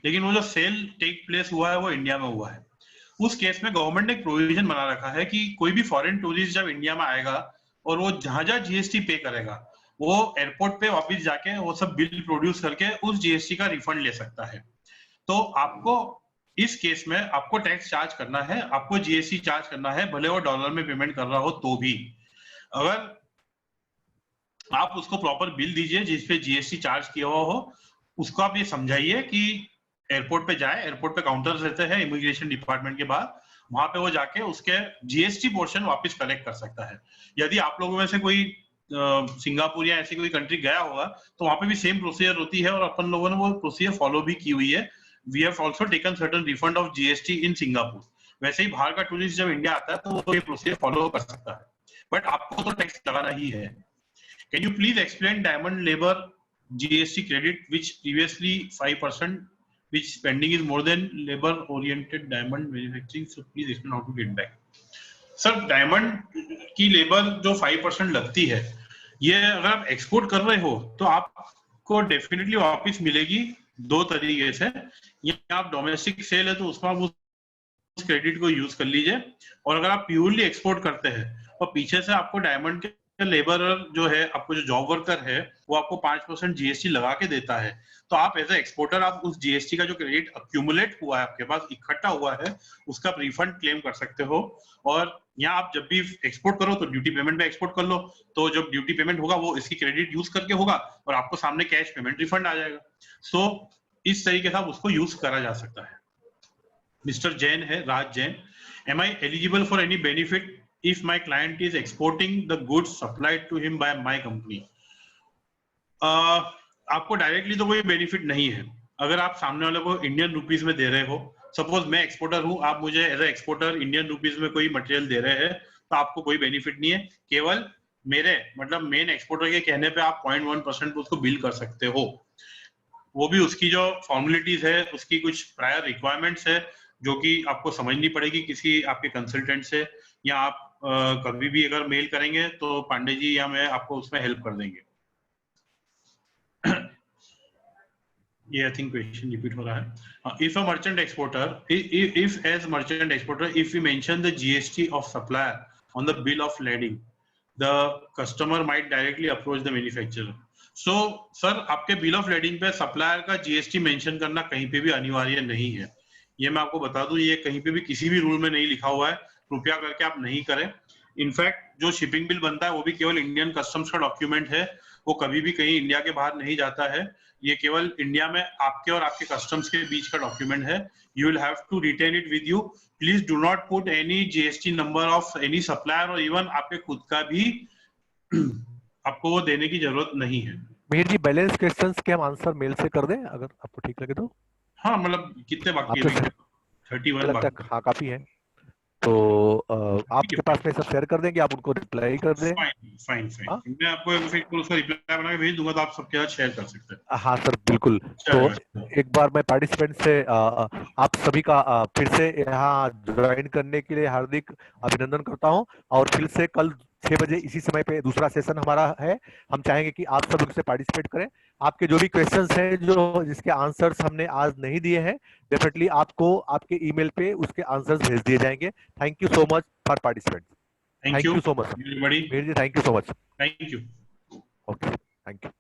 लेकिन वो जो सेल टेक प्लेस हुआ है वो इंडिया में हुआ है, उस केस में गवर्नमेंट ने एक प्रोविजन बना रखा है कि कोई भी फॉरेन टूरिस्ट जब इंडिया में आएगा और वो जहां जहां जीएसटी पे करेगा, वो एयरपोर्ट पे वापस जाके वो सब बिल प्रोड्यूस करके उस जीएसटी का रिफंड ले सकता है। तो आपको इस केस में आपको टैक्स चार्ज करना है, आपको जीएसटी चार्ज करना है, भले वो डॉलर में पेमेंट कर रहा हो तो भी। अगर आप उसको प्रॉपर बिल दीजिए जिसपे जीएसटी चार्ज किया हुआ हो, उसको आप ये समझाइए कि एयरपोर्ट पे जाए, एयरपोर्ट पे काउंटर्स रहते हैं इमिग्रेशन डिपार्टमेंट के बाद, वहां पे वो जाके उसके जीएसटी पोर्शन वापस कलेक्ट कर सकता है। यदि आप लोगों में से कोई सिंगापुर या ऐसी कोई कंट्री गया होगा तो वहां पे भी सेम प्रोसीजर होती है और अपन लोगों ने वो प्रोसीजर फॉलो भी की हुई है। We have also taken certain refund of GST in Singapore. वैसे ही बाहर का टूरिस्ट जब इंडिया आता है तो वो ये प्रोसीजर फॉलो कर सकता है, बट आपको तो टैक्स लगाना ही है। Can you please explain diamond labour GST credit which previously 5%, which spending is more than labor oriented diamond manufacturing, so please explain how to get back. Sir diamond की labour जो 5% लगती है, ये अगर आप एक्सपोर्ट कर रहे हो तो आपको डेफिनेटली वापस मिलेगी दो तरीके से। या आप डोमेस्टिक सेल है तो उसमें आप उस क्रेडिट को यूज कर लीजिए, और अगर आप प्योरली एक्सपोर्ट करते हैं और पीछे से आपको डायमंड के लेबर जो है, आपको जो जॉब वर्कर है वो आपको 5% जीएसटी लगा के देता है, तो आप एज ए एक्सपोर्टर आप उस जीएसटी का जो क्रेडिट अक्यूमुलेट हुआ है, आपके पास इकट्ठा हुआ है, उसका रिफंड क्लेम कर सकते हो। और यहाँ आप जब भी एक्सपोर्ट करो तो ड्यूटी पेमेंट पे एक्सपोर्ट कर लो, तो जब ड्यूटी पेमेंट होगा वो इसकी क्रेडिट यूज करके होगा और आपको सामने कैश पेमेंट रिफंड आ जाएगा। सो इस तरीके से उसको यूज करा जा सकता है। मिस्टर जैन है, Raj Jain, am I eligible for any benefit if my client is exporting the goods supplied to him by my company? आपको डायरेक्टली तो कोई बेनिफिट नहीं है। अगर आप सामने वाले को इंडियन रुपीज में दे रहे हो, सपोज मैं एक्सपोर्टर हूं, आप मुझे as a exporter Indian rupees में कोई मटेरियल दे रहे हैं, तो आपको कोई बेनिफिट नहीं है। केवल मेरे मतलब मेन एक्सपोर्टर के कहने पे आप 0.1% उसको बिल कर सकते हो। वो भी उसकी जो फॉर्मेलिटीज है, उसकी कुछ प्रायर रिक्वायरमेंट्स है जो कि आपको समझनी पड़ेगी किसी आपके कंसल्टेंट से, या आप कभी भी अगर मेल करेंगे तो पांडे जी या मैं आपको उसमें हेल्प कर देंगे। ये आई थिंक क्वेश्चन रिपीट हो रहा है। If a merchant exporter, if as merchant exporter, if you mention the GST of supplier on the bill of lading, the customer might directly approach the manufacturer. So sir, आपके bill of lading पे supplier का GST mention करना कहीं पे भी अनिवार्य नहीं है। ये मैं आपको बता दूं, ये कहीं पे भी किसी भी रूल में नहीं लिखा हुआ है, कृपया करके आप नहीं करें। इनफैक्ट जो शिपिंग बिल बनता है वो भी केवल इंडियन कस्टम्स का डॉक्यूमेंट है, वो कभी भी कहीं इंडिया के बाहर नहीं जाता है। ये केवल इंडिया में आपके और आपके कस्टम्स के बीच का डॉक्यूमेंट है। You will have to retain it with you. Please do not put any GST number of any supplier, और इवन आपके खुद का भी आपको वो देने की जरूरत नहीं है। मिहिर जी, बैलेंस क्वेश्चंस के हम आंसर मेल से कर दें अगर आपको ठीक लगे तो? हाँ, मतलब कितने बाकी है? 31 बाकी। हाँ, काफी है। तो आपके पास में सब शेयर कर देंगे, आप उनको रिप्लाई कर दें। फाइन। मैं आपको फिर उसका रिप्लाई बना के भेज दूंगा, तो आप सबके साथ शेयर कर सकते हैं। हाँ सर, बिल्कुल। तो एक बार मैं पार्टिसिपेंट से आप सभी का फिर से यहाँ ज्वाइन करने के लिए हार्दिक अभिनंदन करता हूँ, और फिर से कल 6 बजे इसी समय पे दूसरा सेशन हमारा है। हम चाहेंगे कि आप सब उससे पार्टिसिपेट करें। आपके जो भी क्वेश्चंस हैं, जो जिसके आंसर्स हमने आज नहीं दिए हैं, डेफिनेटली आपको आपके ईमेल पे उसके आंसर्स भेज दिए जाएंगे। Thank you so much for participant. Thank you so much Mir ji, thank you so much. Thank you. Okay, thank you.